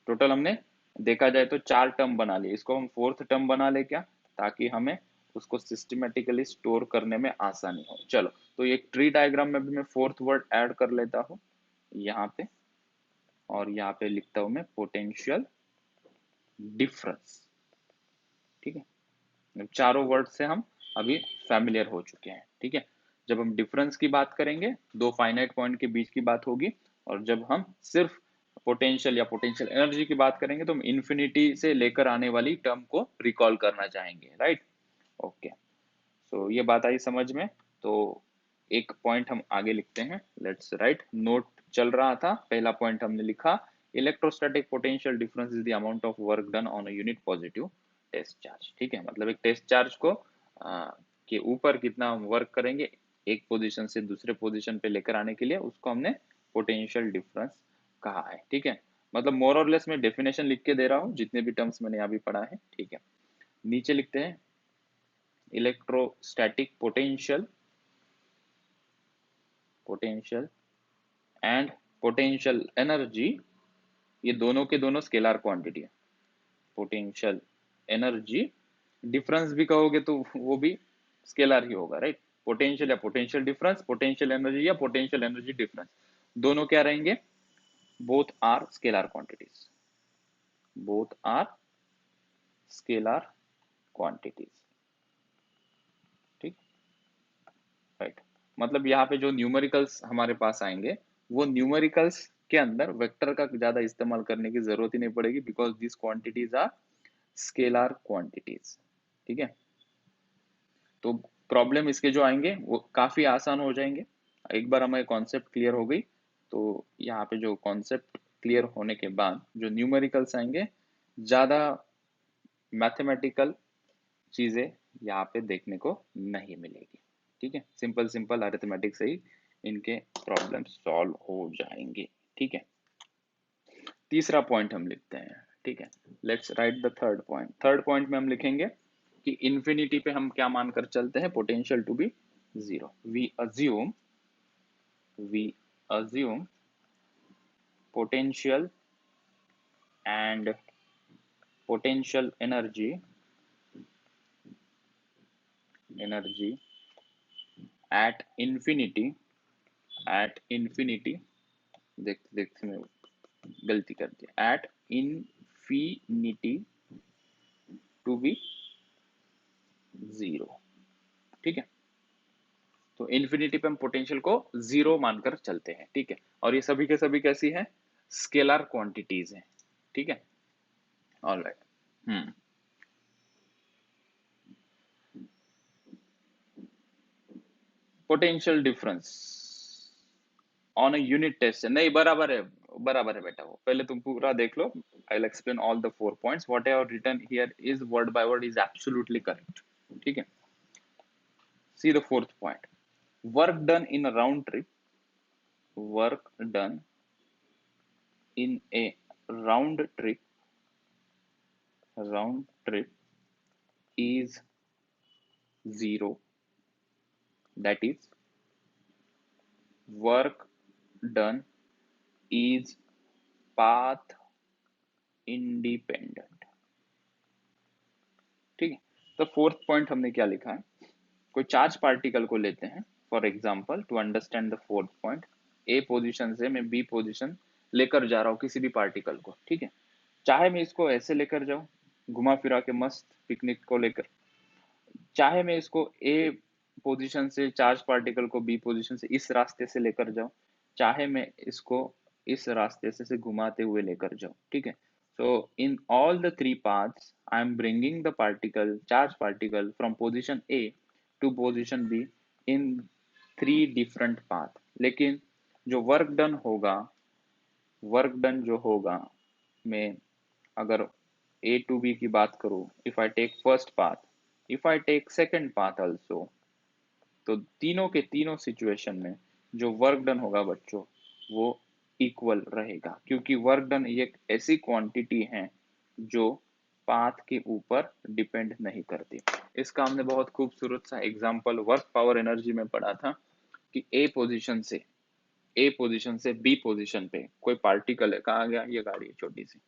टोटल हमने देखा जाए तो चार टर्म बना लिए, इसको हम फोर्थ टर्म बना ले क्या, ताकि हमें उसको सिस्टमेटिकली स्टोर करने में आसानी हो। चलो, तो एक ट्री डायग्राम में भी मैं फोर्थ वर्ड ऐड कर लेता हूँ, यहाँ पे, और यहाँ पे लिखता हूं मैं पोटेंशियल डिफरेंस। ठीक है, चारों वर्ड से हम अभी फैमिलियर हो चुके हैं। ठीक है, जब हम डिफरेंस की बात करेंगे, दो फाइनाइट पॉइंट के बीच की बात होगी, और जब हम सिर्फ पोटेंशियल या पोटेंशियल एनर्जी की बात करेंगे तो हम इन्फिनिटी से लेकर आने वाली टर्म को रिकॉल करना चाहेंगे, राइट। ओके, सो ये बात आई समझ में। तो एक पॉइंट हम आगे लिखते हैं, लेट्स राइट। नोट चल रहा था, पहला पॉइंट हमने लिखा, electrostatic potential difference is the amount of work done on a unit positive test charge. ठीक है, मतलब एक टेस्ट चार्ज को के ऊपर कितना हम वर्क करेंगे एक पोजीशन से दूसरे पोजीशन पे लेकर आने के लिए, उसको हमने पोटेंशियल डिफरेंस कहा है। ठीक है, मतलब मोर और लेस मैं डेफिनेशन लिख के दे रहा हूँ, जितने भी टर्म्स मैंने अभी पढ़ा है। ठीक है, नीचे लिखते हैं electrostatic potential and potential energy, ये दोनों के दोनों स्केलर क्वांटिटी है। पोटेंशियल एनर्जी डिफरेंस भी कहोगे तो वो भी स्केलर ही होगा, राइट। पोटेंशियल या पोटेंशियल डिफरेंस, पोटेंशियल एनर्जी या पोटेंशियल एनर्जी डिफरेंस, दोनों क्या रहेंगे? Both are scalar quantities, both are scalar quantities. ठीक, राइट। मतलब यहाँ पे जो न्यूमेरिकल्स हमारे पास आएंगे, वो न्यूमेरिकल्स के अंदर वेक्टर का ज्यादा इस्तेमाल करने की जरूरत ही नहीं पड़ेगी, because this quantities are scalar quantities. ठीक है, तो प्रॉब्लम इसके जो आएंगे वो काफी आसान हो जाएंगे। एक बार हमें कॉन्सेप्ट क्लियर हो गई, तो यहाँ पे जो कॉन्सेप्ट क्लियर होने के बाद जो न्यूमेरिकल्स आएंगे, ज्यादा मैथमेटिकल चीजें यहाँ पे देखने को नहीं मिलेगी। ठीक है, सिंपल सिंपल अरिथमेटिक से ही इनके प्रॉब्लम सॉल्व हो जाएंगे। ठीक है, तीसरा पॉइंट हम लिखते हैं। ठीक है, let's write the third point. Third point में हम लिखेंगे कि इन्फिनिटी पे हम क्या मानकर चलते हैं? Potential to be zero. We assume potential and potential energy at infinity, देख मैं गलती कर दिया, at infinity to be zero. ठीक है, तो इन्फिनिटी पे हम पोटेंशियल को जीरो मानकर चलते हैं। ठीक है, और ये सभी के सभी कैसी है? स्केलर क्वांटिटीज हैं। ठीक है, alright. Potential difference on a unit test है, नहीं बराबर है, बराबर है बेटा। वो पहले तुम पूरा देख लो, I will explain all the 4 points, what I have written here is word by word is absolutely correct. ठीक है, see the fourth point, work done in a round trip, work done in a round trip is zero, that is work done is path independent। ठीक है, तो fourth point हमने क्या लिखा है? कोई चार्ज पार्टिकल को लेते हैं, for example to understand the fourth point, A position से मैं बी पोजीशन लेकर जा रहा हूँ किसी भी पार्टिकल को। ठीक है, चाहे मैं इसको ऐसे लेकर जाऊं घुमा फिरा के मस्त पिकनिक को लेकर, चाहे मैं इसको ए पोजीशन से चार्ज पार्टिकल को बी पोजीशन से इस रास्ते से लेकर जाऊं, चाहे मैं इसको इस रास्ते से घुमाते हुए लेकर जाऊं। ठीक है, so in all the three paths I am bringing the charge particle from position A to position B in 3 different path। लेकिन जो वर्क डन जो होगा, मैं अगर A to B की बात करूं, if I take first path, if I take second path also, तो तीनों के तीनों सिचुएशन में जो वर्क डन होगा बच्चों, वो इक्वल रहेगा, क्योंकि वर्क डन एक ऐसी क्वांटिटी है जो पाथ के ऊपर डिपेंड नहीं करती। इसका हमने बहुत खूबसूरत सा एग्जांपल वर्क पावर एनर्जी में पढ़ा था कि ए पोजीशन से बी पोजीशन पे कोई पार्टिकल है, कहाँ गया? ये गाड़ी है छोटी सी,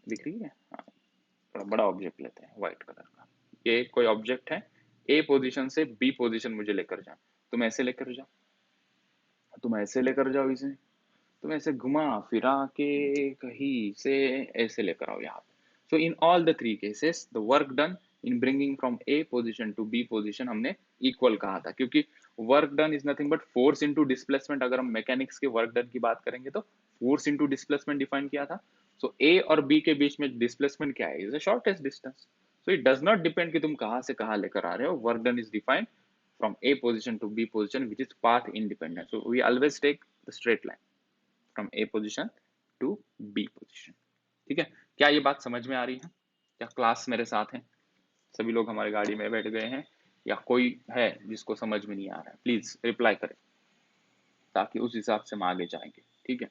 दिख रही है? हाँ, थोड़ा बड़ा ऑब्जेक्ट लेते हैं व्हाइट कलर का। ये कोई ऑब्जेक्ट है, ए पोजीशन से बी पोजीशन मुझे लेकर जा, तुम ऐसे लेकर जाओ, तुम ऐसे लेकर जाओ इसे, तुम ऐसे घुमा फिरा के कहीं से ऐसे लेकर आओ यहाँ पे। So in all the three cases the work done in bringing from A position to B position हमने इक्वल कहा था, क्योंकि work done is nothing but force into displacement. अगर हम मैकेनिक्स के वर्क डन की बात करेंगे तो फोर्स इनटू डिस्प्लेसमेंट डिफाइन किया था। सो ए और बी के बीच में डिस्प्लेसमेंट क्या है? Is the shortest distance. So it does not depend कि तुम कहां से कहां लेकर आ रहे हो। Work done is defined from A position to B position, which is path independent. So we always take the straight line from A position to B position. ठीक है, क्या ये बात समझ में आ रही है? क्या क्लास मेरे साथ है? सभी लोग हमारी गाड़ी में बैठ गए हैं या कोई है जिसको समझ में नहीं आ रहा है? प्लीज रिप्लाई करें ताकि उस हिसाब से हम आगे जाएंगे। ठीक है,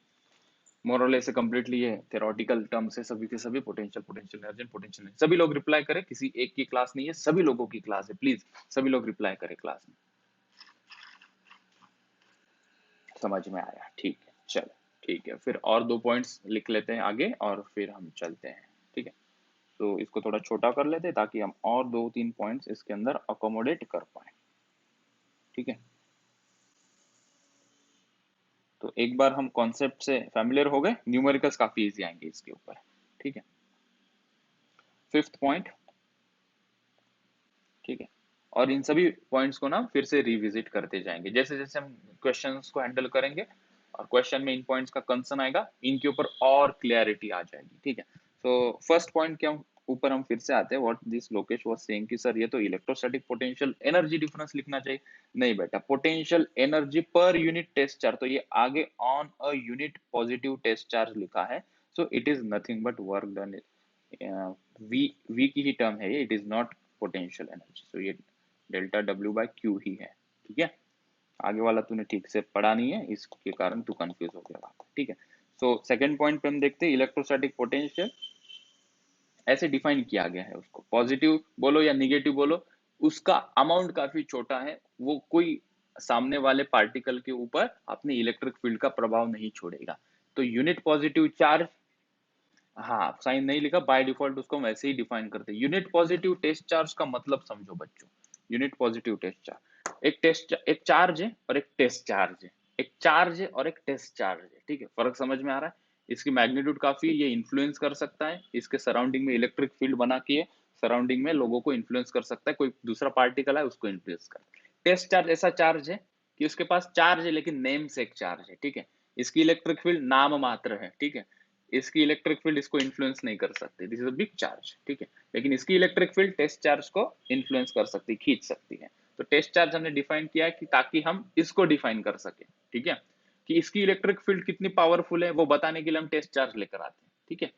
मोरल से कंप्लीटली ये थ्योरेटिकल टर्म से सभी के सभी potential, potential energy, potential energy. सभी लोग रिप्लाई करें, किसी एक की क्लास नहीं है, सभी लोगों की क्लास है। प्लीज सभी लोग रिप्लाई करें क्लास में। समझ में आया? ठीक है, चलो ठीक है, फिर और 2 पॉइंट्स लिख लेते हैं आगे और फिर हम चलते हैं। ठीक है, तो इसको थोड़ा छोटा कर लेते हैं ताकि हम और 2-3 पॉइंट्स इसके अंदर अकोमोडेट कर पाए। ठीक है, तो एक बार हम कॉन्सेप्ट से फैमिलियर हो गए, न्यूमेरिकल्स काफी इजी आएंगे इसके ऊपर। ठीक है, 5th पॉइंट। ठीक है, और इन सभी पॉइंट्स को ना फिर से रिविजिट करते जाएंगे जैसे जैसे हम क्वेश्चंस को हैंडल करेंगे और क्वेश्चन में इन पॉइंट्स का कंसर्न आएगा, इनके ऊपर और क्लैरिटी आ जाएगी। ठीक है, तो फर्स्ट पॉइंट के ऊपर हम फिर से आते हैं। What this Lokesh was saying कि सर ये तो इलेक्ट्रोस्टैटिक पोटेंशियल एनर्जी डिफरेंस लिखना चाहिए। नहीं बेटा, potential energy per unit test charge, तो ये आगे on a unit positive test charge लिखा है। So it is nothing but work done. V की ही टर्म है ये, it is not potential energy. So ये डेल्टा डब्ल्यू बाय क्यू ही है। ठीक है, आगे वाला तूने ठीक से पढ़ा नहीं है, इसके कारण तू कंफ्यूज हो गया वहां। ठीक है, सो सेकंड पॉइंट पे हम देखते हैं इलेक्ट्रोस्टैटिक पोटेंशियल ऐसे डिफाइन किया गया है। उसको पॉजिटिव बोलो या निगेटिव बोलो, उसका अमाउंट काफी छोटा है, वो कोई सामने वाले पार्टिकल के ऊपर अपने इलेक्ट्रिक फील्ड का प्रभाव नहीं छोड़ेगा। तो यूनिट पॉजिटिव चार्ज, हाँ साइन नहीं लिखा, बाय डिफॉल्ट उसको हम ऐसे ही डिफाइन करते हैं। यूनिट पॉजिटिव टेस्ट चार्ज का मतलब समझो बच्चों। यूनिट पॉजिटिव टेस्ट चार्ज, एक चार्ज है और एक टेस्ट चार्ज है। एक चार्ज है और एक टेस्ट चार्ज है। ठीक है, फर्क समझ में आ रहा है? इसकी मैग्नीट्यूड काफी है, ये इन्फ्लुएंस कर सकता है, इसके सराउंडिंग में इलेक्ट्रिक फील्ड बना के सराउंडिंग में लोगों को इन्फ्लुएंस कर सकता है, कोई दूसरा पार्टिकल है उसको इन्फ्लुएंस कर। टेस्ट चार्ज ऐसा चार्ज है कि उसके पास चार्ज है लेकिन नेम से एक चार्ज है। ठीक है, इसकी इलेक्ट्रिक फील्ड नाम मात्र है। ठीक है, इसकी इलेक्ट्रिक फील्ड इसको इन्फ्लुएंस नहीं कर सकती, this is a big charge. ठीक है, लेकिन इसकी इलेक्ट्रिक फील्ड टेस्ट चार्ज को इन्फ्लुएंस कर सकती, खींच सकती है। तो टेस्ट चार्ज हमने डिफाइन किया है कि ताकि हम इसको डिफाइन कर सके। ठीक है, कि इसकी इलेक्ट्रिक फील्ड कितनी पावरफुल है वो बताने के लिए हम टेस्ट चार्ज लेकर आते हैं। ठीक है,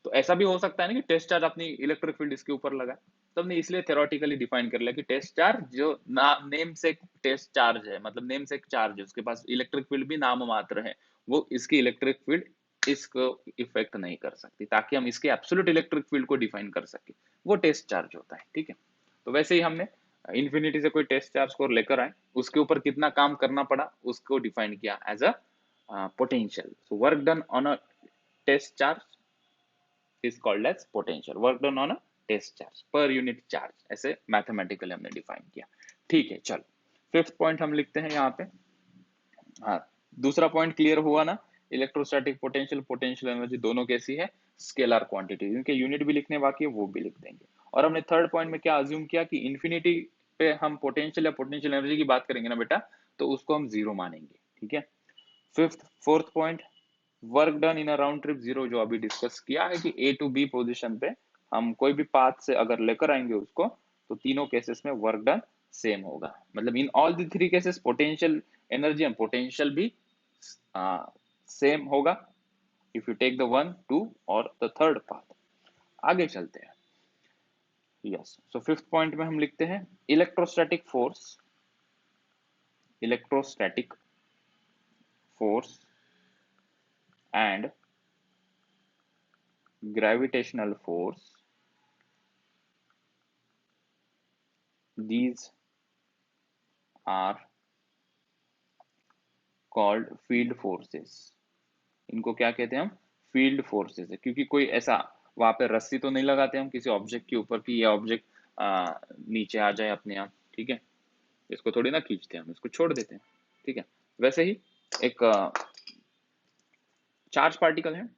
तो ऐसा भी हो सकता है ना कि टेस्ट चार्ज अपनी इलेक्ट्रिक फील्ड इसके ऊपर लगा, तो हमने इसलिए थ्योरेटिकली डिफाइन कर लिया कि टेस्ट चार्ज जो नेम से टेस्ट चार्ज है, मतलब नेम से एक चार्ज है, उसके पास इलेक्ट्रिक फील्ड भी नाम मात्र है, वो इसकी इलेक्ट्रिक फील्ड इसको इफेक्ट नहीं कर सकती, ताकि हम इसके एब्सोल्यूट इलेक्ट्रिक फील्ड को डिफाइन कर सके, वो टेस्ट चार्ज होता है। ठीक है, तो वैसे ही हमने इन्फिनिटी से कोई टेस्ट चार्ज को लेकर आए, उसके ऊपर कितना काम करना पड़ा उसको डिफाइन किया as a potential. So work done on a test charge is called as potential, work done on a test charge per unit charge, ऐसे मैथमेटिकली हमने डिफाइन किया। ठीक है, चलो फिफ्थ पॉइंट हम लिखते हैं यहाँ पे। हाँ, दूसरा पॉइंट क्लियर हुआ ना? इलेक्ट्रोस्टैटिक पोटेंशियल, पोटेंशियल एनर्जी दोनों कैसी है? स्केलर क्वांटिटी, इनके यूनिट भी लिखने बाकी है वो भी लिख देंगे। और हमने थर्ड पॉइंट में क्या अज्यूम किया कि इन्फिनिटी पे हम पोटेंशियल या पोटेंशियल एनर्जी की बात करेंगे ना बेटा, तो उसको हम जीरो मानेंगे। ठीक है, fourth point, work done in a round trip zero, जो अभी डिस्कस किया है कि ए टू बी पोजीशन पे हम कोई भी पाथ से अगर लेकर आएंगे उसको, तो तीनों केसेस में वर्क डन सेम होगा। मतलब इन all the three cases potential energy and potential भी सेम होगा इफ यू टेक द 1, 2 और द थर्ड पाथ। आगे चलते हैं। यस, सो फिफ्थ पॉइंट में हम लिखते हैं electrostatic force, electrostatic force and gravitational force, these are called field forces। इनको क्या कहते हैं हम? फील्ड फोर्सेस है, क्योंकि कोई ऐसा वहां पे रस्सी तो नहीं लगाते हम किसी ऑब्जेक्ट के ऊपर कि ये ऑब्जेक्ट नीचे आ जाए अपने आप। ठीक है, इसको थोड़ी ना खींचते हैं हम, इसको छोड़ देते हैं। ठीक है, वैसे ही एक चार्ज पार्टिकल है,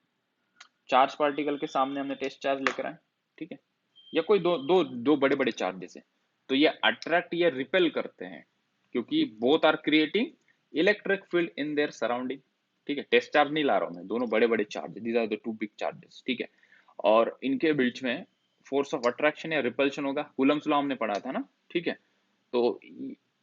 चार्ज पार्टिकल के सामने हमने टेस्ट चार्ज लेकर आए, ठीक है, या कोई दो दो दो बड़े बड़े चार्जेस है, तो ये अट्रैक्ट या रिपेल करते हैं, क्योंकि both are creating electric field in their surrounding, ठीक है। टेस्ट चार्ज नहीं ला रहा हूं मैं, दोनों बड़े बड़े charge, these are the two big charges, ठीक है। और इनके बीच में फोर्स ऑफ अट्रैक्शन या रिपल्शन होगा, कूलम्स लॉ हमने पढ़ा था ना, ठीक है। तो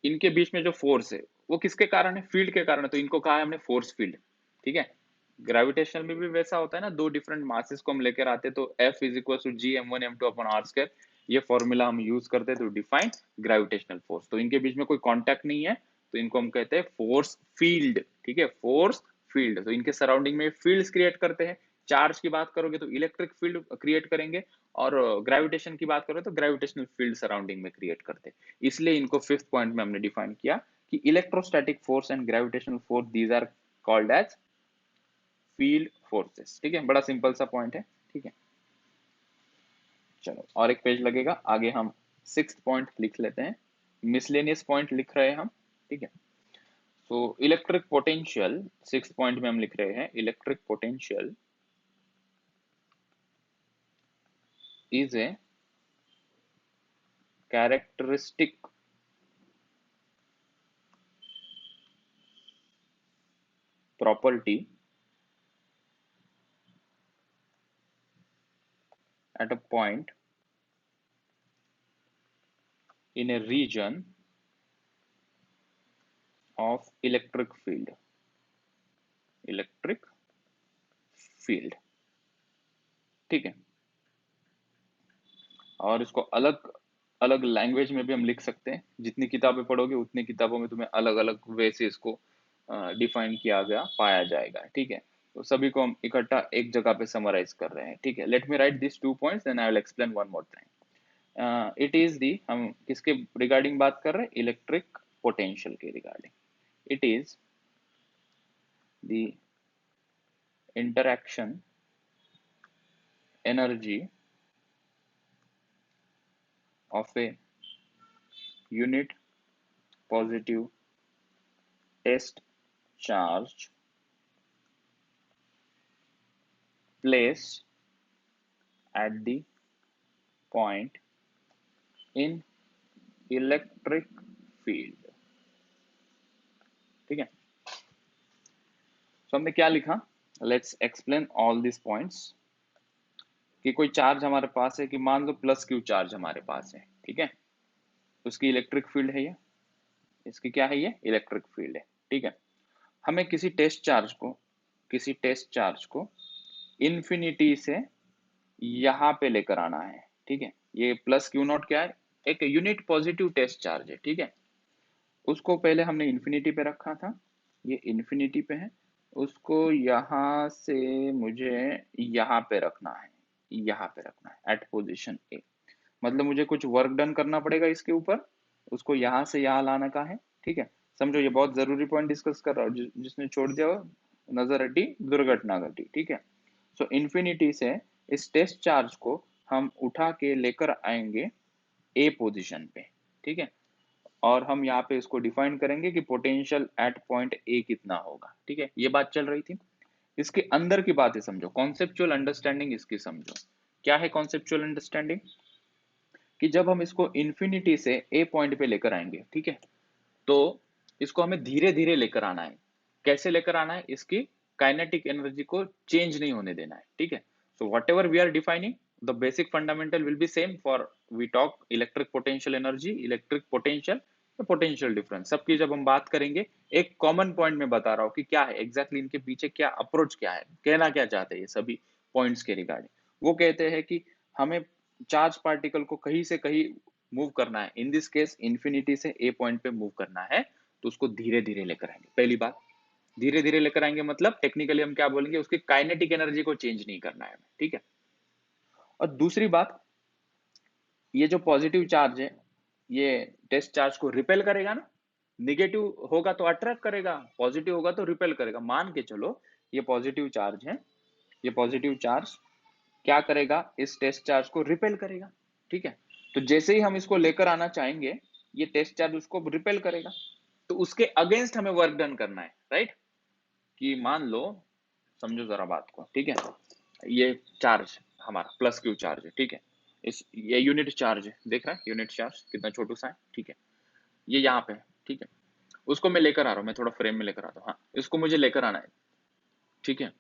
इनके बीच में जो फोर्स है वो किसके कारण है, फील्ड के कारण है, तो इनको कहा है हमने फोर्स फील्ड, ठीक है। ग्रेविटेशनल में भी वैसा होता है ना, दो डिफरेंट मासेस को हम लेकर आते तो F is equal to G m1 m2 upon R square, ये फॉर्मूला हम यूज करते हैं टू डिफाइन ग्रेविटेशनल फोर्स। तो इनके बीच में कोई कांटेक्ट नहीं है, तो इनको हम कहते हैं फोर्स फील्ड, ठीक है, फोर्स फील्ड। तो इनके सराउंडिंग में फील्ड्स क्रिएट करते हैं। चार्ज की बात करोगे तो इलेक्ट्रिक फील्ड क्रिएट करेंगे, और ग्रेविटेशन की बात करोगे तो ग्रेविटेशनल फील्ड सराउंडिंग में क्रिएट करते हैं। इसलिए इनको फिफ्थ पॉइंट में हमने डिफाइन किया कि electrostatic force and gravitational force these are called as field forces, ठीक है, बड़ा सिंपल सा पॉइंट है, ठीक है। चलो और एक पेज लगेगा, आगे हम सिक्स्थ पॉइंट लिख लेते हैं, मिसलेनियस पॉइंट लिख रहे हैं हम, ठीक है। So electric potential, sixth point में हम लिख रहे हैं electric potential is a characteristic property at a point in a region of electric field, electric field, ठीक है। और इसको अलग अलग लैंग्वेज में भी हम लिख सकते हैं, जितनी किताबें पढ़ोगे उतनी किताबों में तुम्हें अलग अलग वे से इसको डिफाइन किया गया पाया जाएगा, ठीक है। तो सभी को हम इकट्ठा एक जगह पे समराइज कर रहे हैं, ठीक है। Let me write this 2 points then I will explain one more time. It is the, हम किसके रिगार्डिंग बात कर रहे हैं, इलेक्ट्रिक पोटेंशियल के regarding. It is the interaction energy of a unit positive test charge placed at the point in electric field, ठीक है। तो हमने क्या लिखा, let's explain all this points. कि कोई चार्ज हमारे पास है, कि मान लो प्लस क्यू चार्ज हमारे पास है, ठीक है, उसकी इलेक्ट्रिक फील्ड है ये, इसकी क्या है, ये इलेक्ट्रिक फील्ड है, ठीक है। हमें किसी टेस्ट चार्ज को, किसी टेस्ट चार्ज को इन्फिनिटी से यहाँ पे लेकर आना है, ठीक है। ये प्लस क्यू नॉट क्या है, एक यूनिट पॉजिटिव टेस्ट चार्ज है, ठीक है। उसको पहले हमने इन्फिनिटी पे रखा था, ये इन्फिनिटी पे है, उसको यहाँ से मुझे यहाँ पे रखना है, यहाँ पे रखना है एट पोजिशन ए। मतलब मुझे कुछ वर्क डन करना पड़ेगा इसके ऊपर, उसको यहाँ से यहाँ लाने का है, ठीक है। समझो ये बहुत जरूरी पॉइंट डिस्कस कर रहा हूँ, जिसने छोड़ दिया हो नजर हटी दुर्घटना घटी, ठीक है। सो इन्फिनिटी से इस टेस्ट चार्ज को हम उठा के लेकर आएंगे ए पोजीशन पे, ठीक है। और हम यहाँ पे इसको डिफाइन करेंगे कि पोटेंशियल एट पॉइंट ए कितना होगा, ठीक है। ये बात चल रही थी। इसके अंदर की बातें समझो, कॉन्सेप्चुअल अंडरस्टैंडिंग इसकी समझो। क्या है कॉन्सेप्चुअल अंडरस्टैंडिंग, कि जब हम इसको इन्फिनिटी से ए पॉइंट पे लेकर आएंगे, ठीक है, तो इसको हमें धीरे धीरे लेकर आना है। कैसे लेकर आना है, इसकी काइनेटिक एनर्जी को चेंज नहीं होने देना है, ठीक है। So whatever we are defining, the basic fundamental will be same for we talk electric potential energy, electric potential, potential difference, सबकी जब हम बात करेंगे एक कॉमन पॉइंट में बता रहा हूँ कि क्या है एग्जैक्टली इनके पीछे क्या अप्रोच, क्या है, कहना क्या चाहते हैं ये सभी पॉइंट्स के रिगार्डिंग। वो कहते हैं कि हमें चार्ज पार्टिकल को कहीं से कहीं मूव करना है, इन दिस केस इन्फिनिटी से ए पॉइंट पे मूव करना है, तो उसको धीरे धीरे लेकर आएंगे। पहली बात, धीरे धीरे लेकर आएंगे मतलब टेक्निकली हम क्या बोलेंगे, उसकी काइनेटिक एनर्जी को चेंज नहीं करना है, ठीक है। और दूसरी बात, ये जो पॉजिटिव चार्ज है ये टेस्ट चार्ज को रिपेल करेगा ना, निगेटिव होगा तो अट्रैक्ट करेगा, पॉजिटिव होगा तो रिपेल करेगा। मान के चलो ये पॉजिटिव चार्ज है, ये पॉजिटिव चार्ज क्या करेगा, इस टेस्ट चार्ज को रिपेल करेगा, ठीक है। तो जैसे ही हम इसको लेकर आना चाहेंगे, ये टेस्ट चार्ज उसको रिपेल करेगा, तो उसके अगेंस्ट हमें वर्क डन करना है, राइट। कि मान लो समझो जरा बात को, ठीक है। ये चार्ज हमारा प्लस क्यू चार्ज है, ठीक है। ये यूनिट चार्ज है, देख रहा है यूनिट चार्ज कितना छोटू सा है, ठीक है। ये यहाँ पे है, ठीक है। उसको मैं लेकर आ रहा हूँ, मैं थोड़ा फ्रेम में लेकर आता हूँ, हाँ इसको मुझे लेकर आना है, ठीक है।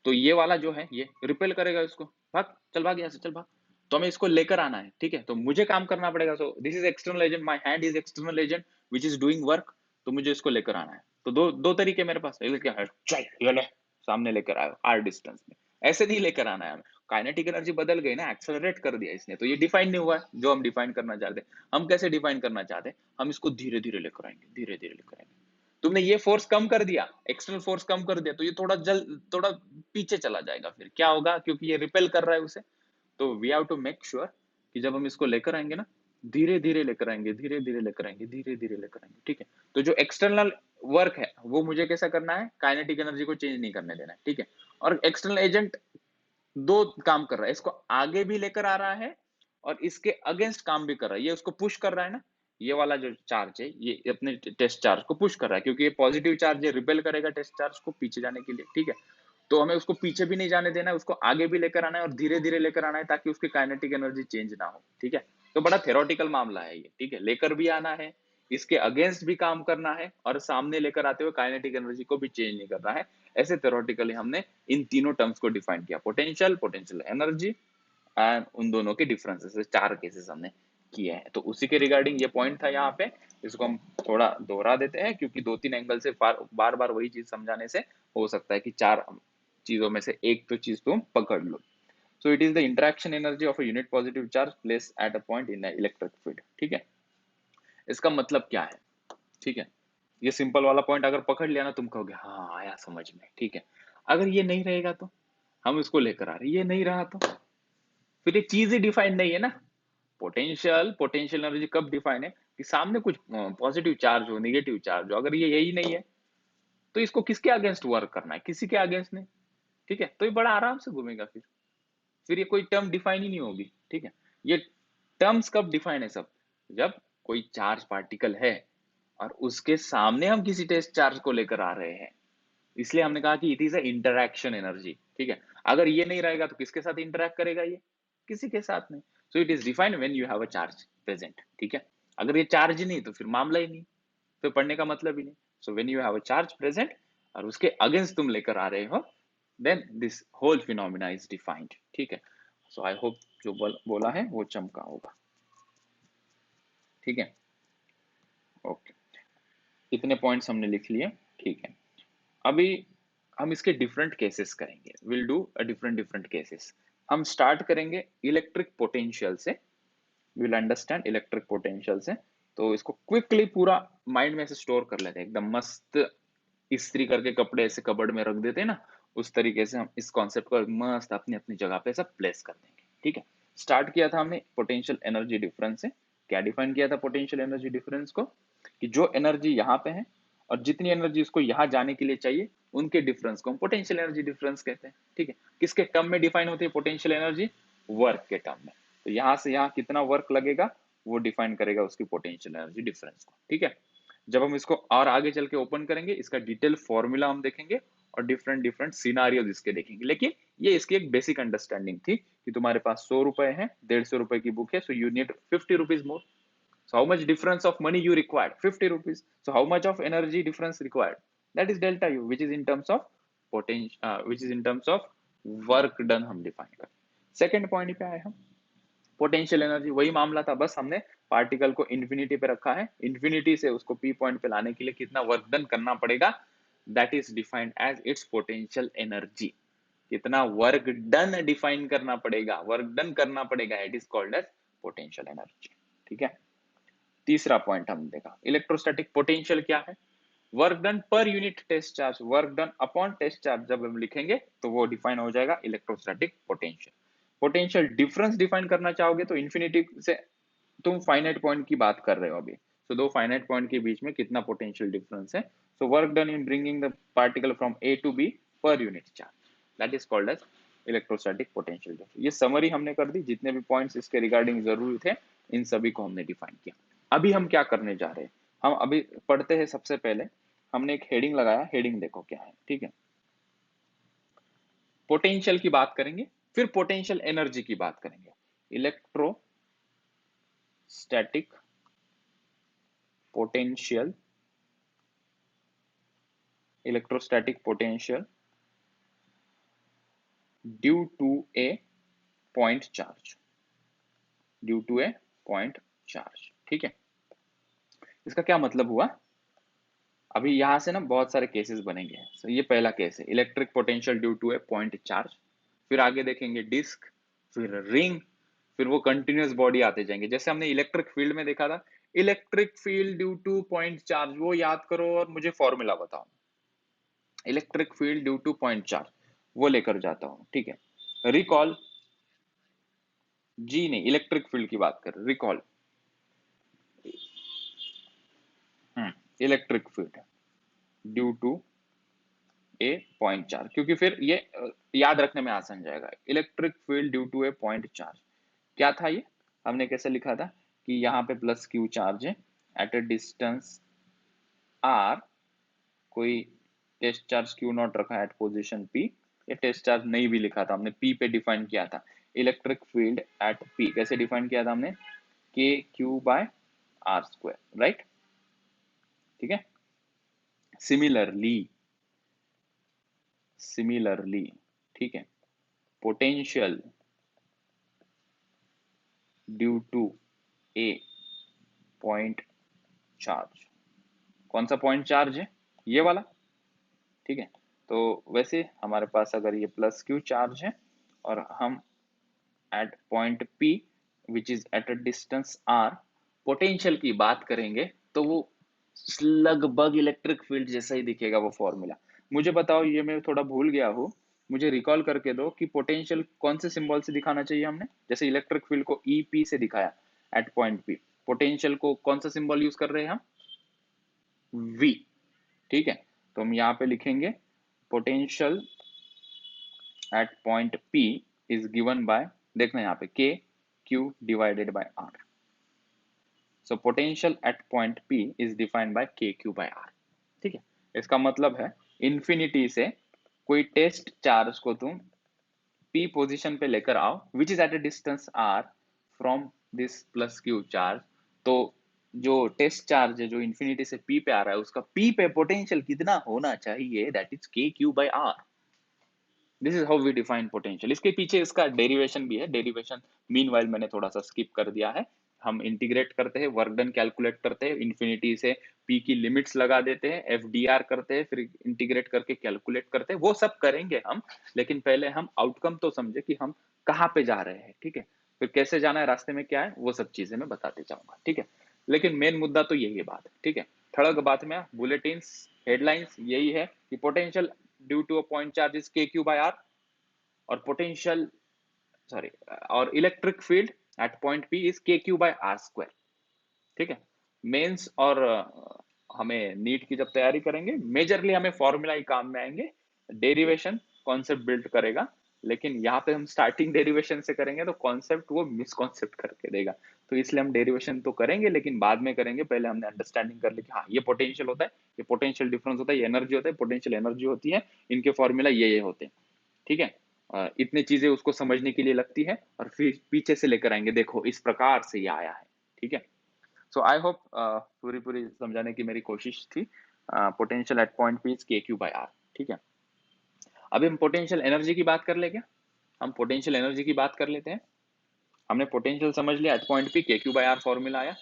तो ये वाला जो है ये रिपेल करेगा इसको, भाग चल, भाग यहाँ से चल, भाग। तो हमें इसको लेकर आना है, ठीक है। तो मुझे काम करना पड़ेगा। सो this is external agent, my hand is external agent which is doing work. तो मुझे इसको लेकर आना है। तो दो दो तरीके मेरे पास है, क्या है, चल ये ले, सामने लेकर आयो आर डिस्टेंस में। ऐसे नहीं लेकर आना है हमें, काइनेटिक एनर्जी बदल गई ना, एक्सेलरेट कर दिया इसने, तो ये डिफाइन नहीं हुआ है जो हम डिफाइन करना चाहते हैं। हम कैसे डिफाइन करना चाहते हैं, हम इसको धीरे धीरे लेकर आएंगे, धीरे धीरे लेकर आएंगे। तुमने ये फोर्स कम कर दिया, एक्सटर्नल फोर्स कम कर दिया, तो ये थोड़ा पीछे चला जाएगा। फिर क्या होगा, क्योंकि ये रिपेल कर रहा है उसे। तो we have to make sure कि जब हम इसको लेकर आएंगे ना, धीरे धीरे लेकर आएंगे, धीरे धीरे लेकर आएंगे, धीरे धीरे लेकर आएंगे, ठीक है। तो जो एक्सटर्नल वर्क है वो मुझे कैसा करना है, काइनेटिक एनर्जी को चेंज नहीं करने देना है, ठीक है। और एक्सटर्नल एजेंट दो काम कर रहा है, इसको आगे भी लेकर आ रहा है और इसके अगेंस्ट काम भी कर रहा है। ये उसको पुश कर रहा है ना, ये वाला जो चार्ज है ये अपने टेस्ट चार्ज को पुश कर रहा है, क्योंकि ये पॉजिटिव चार्ज है, रिपेल करेगा टेस्ट चार्ज को पीछे जाने के लिए, ठीक है। तो हमें उसको पीछे भी नहीं जाने देना है, उसको आगे भी लेकर आना है और धीरे धीरे लेकर आना है, ताकि उसकी काइनेटिक एनर्जी चेंज ना हो, ठीक है। तो बड़ा थ्योरेटिकल मामला है ये, ठीक है। लेकर भी आना है, इसके अगेंस्ट भी काम करना है और सामने लेकर आते हुए काइनेटिक एनर्जी को भी चेंज नहीं करना है। ऐसे थ्योरेटिकली हमने इन तीनों टर्म्स को डिफाइन किया, पोटेंशियल, पोटेंशियल एनर्जी एंड उन दोनों के डिफरेंसेस, चार केसेस हमने किए हैं। तो उसी के रिगार्डिंग ये पॉइंट था यहाँ पे, इसको हम थोड़ा दोहरा देते हैं, क्योंकि दो तीन एंगल से बार बार वही चीज समझाने से हो सकता है कि चार चीजों में से एक तो चीज तुम पकड़ लो। So it is the interaction energy of a unit positive charge place at a point in electric field, ठीक है। इसका मतलब क्या है, ठीक है। ये सिंपल वाला पॉइंट अगर पकड़ लिया ना, तुम कहोगे हाँ आया समझ में, ठीक है। अगर ये नहीं रहेगा तो, हम इसको लेकर आ रहे, ये नहीं रहा तो फिर ये चीज ही डिफाइन नहीं है ना। पोटेंशियल, पोटेंशियल एनर्जी कब डिफाइन है, कि सामने कुछ पॉजिटिव चार्ज हो, नेगेटिव चार्ज हो, अगर ये यही नहीं है तो इसको किसके अगेंस्ट वर्क करना है, किसी के अगेंस्ट नहीं, ठीक है। तो ये बड़ा आराम से घूमेगा। फिर ये कोई टर्म डिफाइन ही नहीं होगी, ठीक है। ये टर्म्स कब डिफाइन है सब, जब कोई चार्ज पार्टिकल है और उसके सामने हम किसी टेस्ट चार्ज को लेकर आ रहे हैं। इसलिए हमने कहा कि it is a interaction energy, ठीक है। अगर ये नहीं रहेगा तो किसके साथ इंटरैक्ट करेगा, ये किसी के साथ नहीं। सो it is defined when you have a charge present, ठीक है। अगर ये चार्ज ही नहीं तो फिर मामला ही नहीं, फिर पढ़ने का मतलब ही नहीं। So when you have a charge present और उसके अगेंस्ट तुम लेकर आ रहे हो, then this whole phenomena is defined, ठीक है। सो आई होप जो बोला है वो चमका होगा, ठीक है। ओके, इतने पॉइंट्स हमने लिख लिए, ठीक है। अभी हम इसके डिफरेंट केसेस करेंगे, will do a different different cases. हम स्टार्ट करेंगे इलेक्ट्रिक पोटेंशियल से, विल अंडरस्टैंड इलेक्ट्रिक पोटेंशियल से। तो इसको क्विकली पूरा माइंड में से स्टोर कर लेते हैं, एकदम मस्त इस्त्री करके कपड़े ऐसे कबर्ड में रख देते हैं ना, उस तरीके से हम इस कॉन्सेप्ट को मस्त अपनी अपनी जगह पे सब प्लेस कर देंगे, ठीक है। स्टार्ट किया था हमने पोटेंशियल एनर्जी डिफरेंस से। क्या डिफाइन किया था पोटेंशियल एनर्जी डिफरेंस को, कि जो एनर्जी यहाँ पे है और जितनी एनर्जी उसको यहाँ जाने के लिए चाहिए, उनके डिफरेंस को हम पोटेंशियल एनर्जी डिफरेंस कहते हैं, ठीक है। किसके टर्म में डिफाइन होती है पोटेंशियल एनर्जी, वर्क के टर्म में। तो यहाँ से यहाँ कितना वर्क लगेगा वो डिफाइन करेगा उसकी पोटेंशियल एनर्जी डिफरेंस को, ठीक है। जब हम इसको और आगे चल के ओपन करेंगे, इसका डिटेल फॉर्मूला हम देखेंगे और डिफरेंट डिफरेंट सिनारियोज इसके देखेंगे। लेकिन ये इसकी एक बेसिक अंडरस्टैंडिंग थी कि तुम्हारे पास 100 रुपए है, 150 रुपए की बुक है, so you need 50 rupees more. So how much difference of money you required? 50 rupees. So how much of energy difference required? That is delta U, which is in terms of potential, which is in terms of work done हम define कर। Second point पे आए हम, potential energy वही मामला था, बस हमने पार्टिकल को इन्फिनिटी पे रखा है, इन्फिनिटी से उसको पी पॉइंट पे लाने के लिए कितना वर्क डन करना पड़ेगा, that is defined as its potential energy. कितना वर्क डन डिफाइन करना पड़ेगा, वर्क डन करना पड़ेगा, it is called as potential energy, ठीक है। तीसरा पॉइंट हमने देखा, इलेक्ट्रोस्टैटिक पोटेंशियल क्या है, work done per unit test charge, work done upon test charge जब हम लिखेंगे तो वो डिफाइन हो जाएगा electrostatic potential. Potential difference define करना चाहोगे तो इन्फिनिटी से तुम फाइनाइट पॉइंट की बात कर रहे हो अभी, तो दो फाइनाइट पॉइंट के बीच में कितना पोटेंशियल डिफरेंस है। So work done in bringing the particle from A to B per unit charge, that is called as electrostatic potential difference. ये समरी हमने कर दी, जितने भी पॉइंट्स इसके रिगार्डिंग जरूरी थे इन सभी को हमने डिफाइन किया। अभी हम क्या करने जा रहे हैं, हम अभी पढ़ते हैं। सबसे पहले हमने एक हेडिंग लगाया, हेडिंग देखो क्या है, ठीक है। पोटेंशियल की बात करेंगे, फिर पोटेंशियल एनर्जी की बात करेंगे। Electrostatic potential, electrostatic potential due to a point charge, due to a point charge. ठीक है, इसका क्या मतलब हुआ? अभी यहां से ना बहुत सारे केसेस बनेंगे। so, ये पहला केस है, electric potential due to a point charge. फिर आगे देखेंगे डिस्क, फिर रिंग, फिर वो कंटिन्यूअस बॉडी आते जाएंगे। जैसे हमने इलेक्ट्रिक फील्ड में देखा था, electric field due to point charge, वो याद करो और मुझे फॉर्मूला बताओ। Electric field due to point charge, वो लेकर जाता हूं। ठीक है, रिकॉल, जी नहीं, इलेक्ट्रिक फील्ड की बात कर, recall, electric field due to a point charge, क्योंकि फिर ये याद रखने में आसान जाएगा। Electric field due to a point charge क्या था? ये हमने कैसे लिखा था कि यहाँ पे प्लस क्यू चार्ज है एट ए डिस्टेंस आर, कोई टेस्ट चार्ज क्यू नॉट रखा एट पोजीशन पी। ये टेस्ट चार्ज नहीं भी लिखा था, हमने पी पे डिफाइन किया था। इलेक्ट्रिक फील्ड एट पी कैसे डिफाइन किया था हमने? K Q by R square, right? ठीक है, सिमिलरली, सिमिलरली, ठीक है, potential due to a point charge, कौन सा पॉइंट चार्ज है? ये वाला। ठीक है, तो वैसे हमारे पास अगर ये प्लस क्यू चार्ज है और हम at point P which is at a distance R potential की बात करेंगे, तो वो लगभग इलेक्ट्रिक फील्ड जैसा ही दिखेगा वो फॉर्मूला। मुझे बताओ, ये मैं थोड़ा भूल गया हूँ, मुझे रिकॉल करके दो कि पोटेंशियल कौन से सिंबल से दिखाना चाहिए हमने। जैसे इलेक्ट्रिक फील्ड को ई पी से दिखाया एट पॉइंट पी, पोटेंशियल को कौन सा सिंबल यूज कर रहे हैं हम? वी। ठीक है, तो हम यहाँ पे लिखेंगे potential at point P is given by, देखना यहाँ पे K Q divided by R. So potential at point P is defined by K Q by R. ठीक है, इसका मतलब है इंफिनिटी से कोई टेस्ट चार्ज को तुम पी पोजीशन पे लेकर आओ which is at a distance R from this plus Q charge, तो जो टेस्ट चार्ज है जो इंफिनिटी से पी पे आ रहा है, उसका पी पे पोटेंशियल कितना होना चाहिए? That is K Q by R. This is how we define potential. इसके पीछे इसका डेरिवेशन भी है, डेरिवेशन मीनवाइल मैंने थोड़ा सा स्किप कर दिया है। हम इंटीग्रेट करते हैं, वर्क डन कैलकुलेट करते हैं, इन्फिनिटी से पी की लिमिट्स लगा देते हैं, एफडीआर करते हैं, फिर इंटीग्रेट करके कैलकुलेट करते हैं, वो सब करेंगे हम। लेकिन पहले हम आउटकम तो समझे कि हम कहाँ पे जा रहे हैं। ठीक है, फिर कैसे जाना है, रास्ते में क्या है, वो सब चीजें मैं बताते जाऊंगा। ठीक है, लेकिन मेन मुद्दा तो यही बात है। ठीक है, थड़ग बात में बुलेटिन हेडलाइंस यही है कि potential due to a point charge is K Q by R, और पोटेंशियल, सॉरी, और electric field at point P is K Q by R square. ठीक है, मेंस और हमें नीट की जब तैयारी करेंगे, मेजरली हमें फॉर्मूला ही काम में आएंगे, डेरिवेशन कॉन्सेप्ट बिल्ड करेगा। लेकिन यहाँ पे हम स्टार्टिंग डेरिवेशन से करेंगे तो कॉन्सेप्ट वो मिसकॉन्सेप्ट करके देगा। तो इसलिए हम डेरिवेशन तो करेंगे लेकिन बाद में करेंगे, पहले हमने अंडरस्टैंडिंग कर ली कि हाँ ये पोटेंशियल होता है, ये पोटेंशियल डिफरेंस होता है, ये एनर्जी होता है, पोटेंशियल एनर्जी होती है, इनके फॉर्मूला ये होते हैं। ठीक है, इतनी चीजें उसको समझने के लिए लगती है, और फिर पीछे से लेकर आएंगे, देखो इस प्रकार से ये आया है। ठीक है, सो आई होप पूरी पूरी समझाने की मेरी कोशिश थी। Potential at point P is K Q by R. ठीक है, अभी हम पोटेंशियल एनर्जी की बात कर ले क्या? हम पोटेंशियल एनर्जी की बात कर लेते हैं। हमने पोटेंशियल समझ लिया, एट पॉइंट पी के क्यू बाय आर फॉर्मूला आया।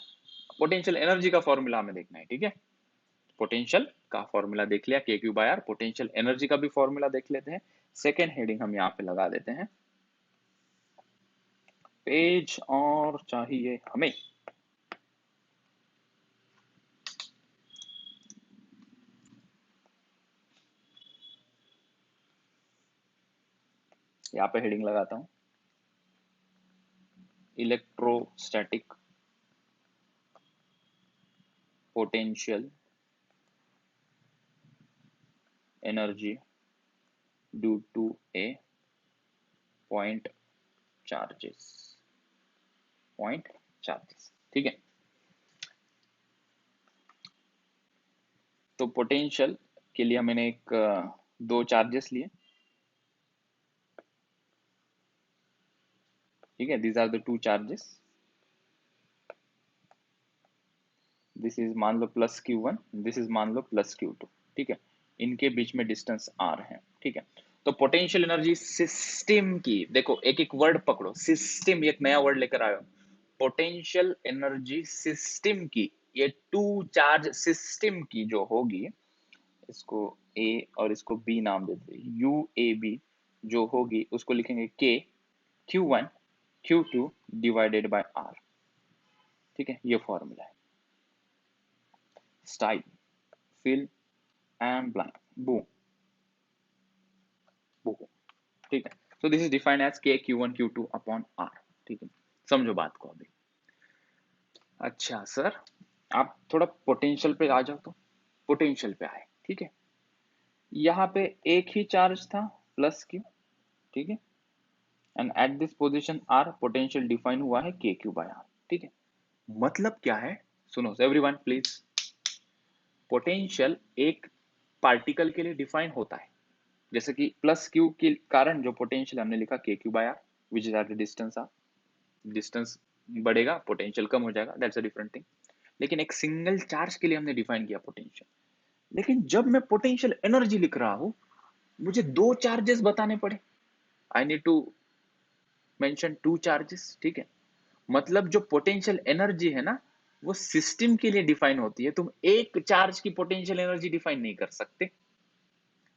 पोटेंशियल एनर्जी का फॉर्मूला हमें देखना है। ठीक है, पोटेंशियल का फॉर्मूला देख लिया K Q by R, potential energy का भी फॉर्मूला देख लेते हैं। सेकेंड हेडिंग हम यहाँ पे लगा देते हैं, पेज और चाहिए हमें यहाँ पे हेडिंग लगाता हूं, electrostatic potential energy due to a point charges, point charges. ठीक है, तो पोटेंशियल के लिए मैंने एक दो चार्जेस लिए, ठीक है, these are the two charges, this is मान लो प्लस Q1, दिस इज मान लो प्लस Q2, ठीक है, इनके बीच में डिस्टेंस R है, ठीक है। तो पोटेंशियल एनर्जी सिस्टम की, देखो एक एक वर्ड पकड़ो, सिस्टम एक नया वर्ड लेकर आयो, पोटेंशियल एनर्जी सिस्टम की, ये टू चार्ज सिस्टम की जो होगी, इसको A और इसको B नाम देते हैं, UAB जो होगी उसको लिखेंगे K Q1 Q2 divided by R, ठीक है, ये फॉर्मूला है। Style, fill and blank, boom boom, ठीक है। So this is defined as K Q1 Q2 upon R, ठीक है, समझो बात को अभी। अच्छा सर, आप थोड़ा पोटेंशियल पे आ जाओ, तो पोटेंशियल पे आए, ठीक है, यहाँ पे एक ही चार्ज था प्लस Q, ठीक है, and eight this position R potential define हुआ है KQ बाय R, ठीक है। मतलब क्या है, सुनो एवरीवन प्लीज, पोटेंशियल एक पार्टिकल के लिए डिफाइन होता है, जैसे कि प्लस Q के कारण जो पोटेंशियल हमने लिखा KQ by R, which is at the distance R, distance बढ़ेगा पोटेंशियल कम हो जाएगा, दैट्स अ डिफरेंट थिंग। लेकिन एक सिंगल चार्ज के लिए हमने डिफाइन किया पोटेंशियल, लेकिन जब मैं पोटेंशियल एनर्जी लिख रहा हूं, मुझे दो चार्जेस बताने पड़े, I need to mention two charges, ठीक है। मतलब जो पोटेंशियल एनर्जी है ना, वो सिस्टम के लिए डिफाइन होती है, तुम एक चार्ज की पोटेंशियल एनर्जी डिफाइन नहीं कर सकते,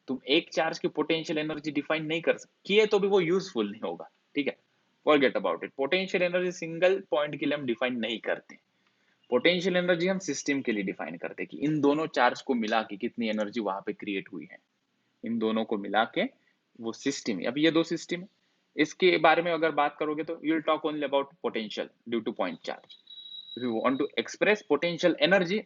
तुम एक चार्ज की पोटेंशियल एनर्जी डिफाइन नहीं कर सकते, किए तो भी वो यूजफुल नहीं होगा, ठीक है, forget about it. Potential energy single point के लिए हम डिफाइन नहीं करते, पोटेंशियल एनर्जी हम सिस्टम के लिए डिफाइन करते हैं कि इन दोनों चार्ज को मिला के कितनी एनर्जी वहां पे क्रिएट हुई है, इन दोनों को मिला के वो सिस्टम है। अब ये दो सिस्टम है, इसके बारे में अगर बात करोगे तो you will talk only about potential due to point charge. If you want to express potential energy,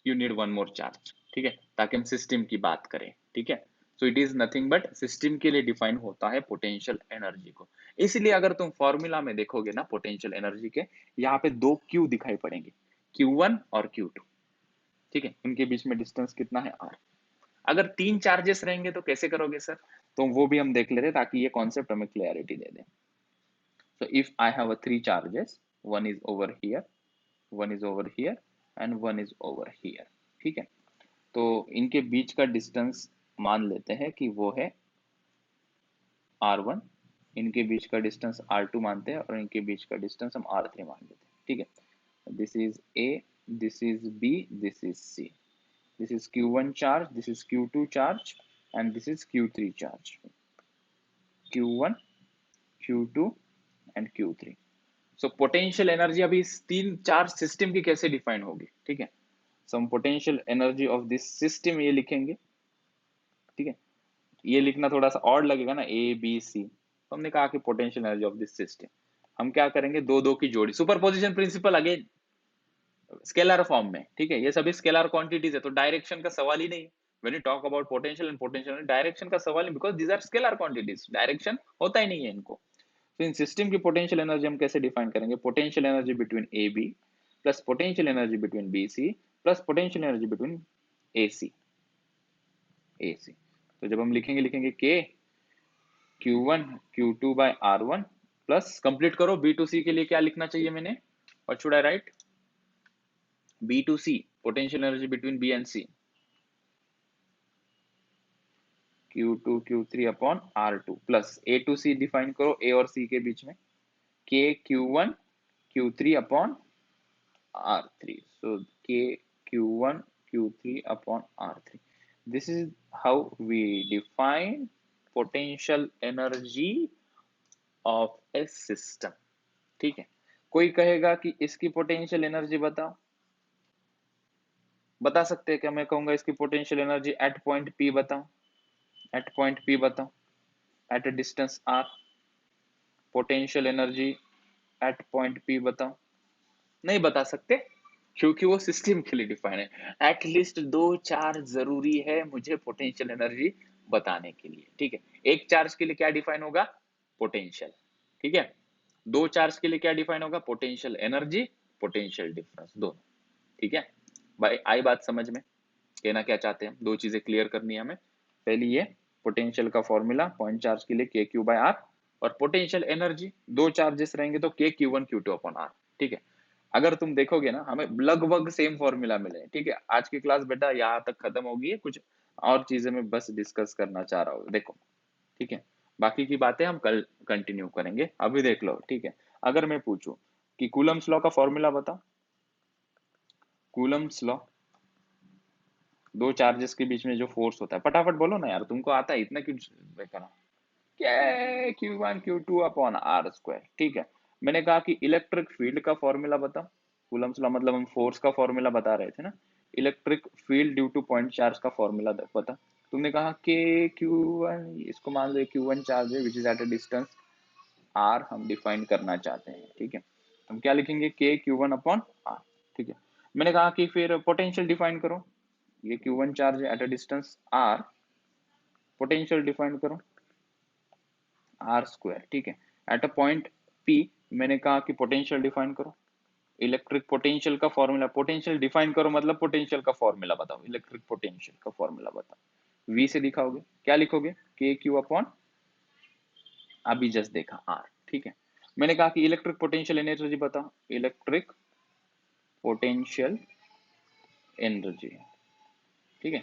you need one more charge, ठीक है, ताकि हम सिस्टम की बात करें, ठीक है। So it is nothing but system के लिए डिफाइन होता है पोटेंशियल एनर्जी को। इसलिए अगर तुम फॉर्मूला में देखोगे ना पोटेंशियल एनर्जी के, यहाँ पे दो Q दिखाई पड़ेंगे, Q1 और Q2, ठीक है, उनके बीच में डिस्टेंस कितना है R। अगर तीन चार्जेस रहेंगे तो कैसे करोगे सर, तो वो भी हम देख लेते ताकि ये कॉन्सेप्ट हमें clarity they they. So if I have a three charges, one is over here, one is over here and one is over here, ठीक है, तो इनके बीच का डिस्टेंस मान लेते हैं कि वो है R1, इनके बीच का डिस्टेंस R2 मानते हैं और इनके बीच का डिस्टेंस हम R3 मान लेते हैं, ठीक है। This is A, this is B, this is C, this is Q1 charge, this is Q2 charge and this is Q3 charge, Q1 Q2 and Q3। So potential energy अभी इस तीन charge system की कैसे define होगी, ठीक है, सो हम potential energy of this system ये लिखेंगे, ठीक है, ये लिखना थोड़ा सा ऑड लगेगा ना ABC, तो हमने कहा कि potential energy of this system, हम क्या करेंगे, दो दो की जोड़ी, superposition principle again scalar form में, ठीक है, ये सभी स्केलर क्वांटिटीज है तो डायरेक्शन का सवाल ही नहीं है। When you talk about potential and potential, direction का सवाल नहीं, because these are scalar quantities, direction होता ही नहीं है इनको। तो इन सिस्टम की पोटेंशियल एनर्जी हम कैसे डिफाइन करेंगे, potential energy between AB plus potential energy between BC plus potential energy between AC। तो जब हम लिखेंगे K Q1 Q2 bye R1 plus complete करो B2C के लिए क्या लिखना चाहिए मैंने, what should I right, B2C potential energy between B and C, Q2 Q3 upon R2 plus A to C define करो A और C के बीच में, K Q1 Q3 upon R3, so K Q1 Q3 upon R3, this is how we define potential energy of a system, ठीक है। कोई कहेगा कि इसकी पोटेंशियल एनर्जी बताओ, बता सकते हैं क्या, मैं कहूंगा इसकी potential energy eight point P बताओ, एट पॉइंट P बताओ, eight a distance R, potential energy eight point P बताओ, नहीं बता सकते, क्योंकि वो सिस्टम के लिए डिफाइन है। एटलीस्ट दो चार्ज जरूरी है मुझे पोटेंशियल एनर्जी बताने के लिए, ठीक है। एक चार्ज के लिए क्या डिफाइन होगा, पोटेंशियल, ठीक है, दो चार्ज के लिए क्या डिफाइन होगा, पोटेंशियल एनर्जी, पोटेंशियल डिफरेंस दोनों, ठीक है। भाई आई बात समझ में, कहना क्या चाहते हैं, दो चीजें क्लियर करनी है हमें। पहली ये पोटेंशियल का फॉर्मूला पॉइंट चार्ज के लिए KQ बाय R, और पोटेंशियल एनर्जी, दो चार्जेस रहेंगे तो k q1 q2 upon r, ठीक है। अगर तुम देखोगे ना हमें लगभग सेम फॉर्मूला मिले हैं, ठीक है। आज की क्लास बेटा यहाँ तक खत्म होगी है, कुछ और चीजें मैं बस डिस्कस करना चाह रहा हूँ, देखो, ठीक है। बाकी की बातें हम कल कंटिन्यू करेंगे, अभी देख लो, ठीक है। अगर मैं पूछूं कि कूलम्स लॉ का फॉर्मूला बता, कूलम्स लॉ, दो चार्जेस के बीच में जो फोर्स होता है, फटाफट बोलो ना यार, तुमको आता है, इतना क्यों बेकार, क्या Q1 Q2 upon R square, ठीक है। मैंने कहा कि इलेक्ट्रिक फील्ड का फॉर्मूला बता, कूलम्स लॉ मतलब हम फोर्स का फॉर्मूला बता रहे थे ना, electric field due to point charge का फॉर्मूला बता। तुमने कहा कि Q1, इसको मान लो Q1 चार्ज है विच is at a distance R, हम डिफाइन करना चाहते हैं, ठीक है। हम क्या लिखेंगे, K Q1 अपॉन R, ठीक है। मैंने कहा कि फिर पोटेंशियल डिफाइन करो, ये Q1 चार्ज है eight a distance R, potential define करो आर स्क्वायर, ठीक है। एट अ पॉइंट पी, मैंने कहा कि पोटेंशियल डिफाइन करो, इलेक्ट्रिक पोटेंशियल का फॉर्मूला, पोटेंशियल डिफाइन करो मतलब पोटेंशियल का फॉर्मूला बताओ, इलेक्ट्रिक पोटेंशियल का फॉर्मूला बताओ। वी से दिखाओगे, क्या लिखोगे, के क्यू अपॉन, अभी जस्ट देखा आर, ठीक है। मैंने कहा कि इलेक्ट्रिक पोटेंशियल एनर्जी बताओ, इलेक्ट्रिक पोटेंशियल एनर्जी, ठीक है।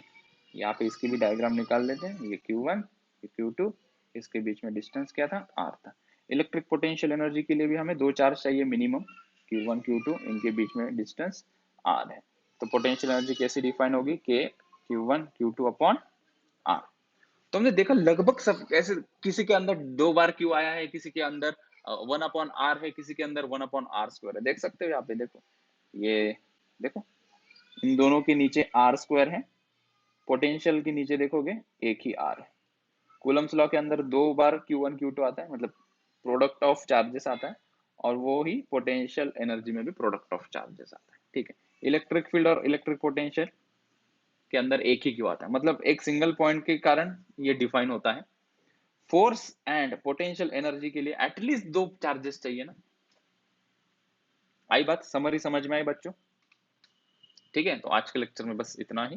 यहाँ पे इसकी भी डायग्राम निकाल लेते हैं, ये Q1, ये Q2, इसके बीच में डिस्टेंस क्या था, R था। इलेक्ट्रिक पोटेंशियल एनर्जी के लिए भी हमें दो चार्ज चाहिए मिनिमम, Q1 Q2, इनके बीच में डिस्टेंस R है। तो पोटेंशियल एनर्जी कैसे डिफाइन होगी, K Q1 Q2 upon R। तो हमने देखा लगभग सब ऐसे, किसी के अंदर दो बार Q आया है, किसी के अंदर 1/R है, किसी के अंदर 1/R स्क्वायर है, देख सकते हो यहाँ पे, देखो ये, देखो इन दोनों के नीचे R स्क्वायर है, पोटेंशियल के नीचे देखोगे एक ही आर है। कूलम्स लॉ के अंदर दो बार Q1 Q2 आता है, मतलब प्रोडक्ट ऑफ चार्जेस आता है, और वो ही पोटेंशियल एनर्जी में भी प्रोडक्ट ऑफ चार्जेस आता है, ठीक है। इलेक्ट्रिक फील्ड और इलेक्ट्रिक पोटेंशियल के अंदर एक ही क्यू आता है, मतलब एक सिंगल पॉइंट के कारण ये डिफाइन होता है। फोर्स एंड पोटेंशियल एनर्जी के लिए एटलीस्ट दो चार्जेस चाहिए ना। आई बात, समरी समझ में आई बच्चों, ठीक है। तो आज के लेक्चर में बस इतना ही।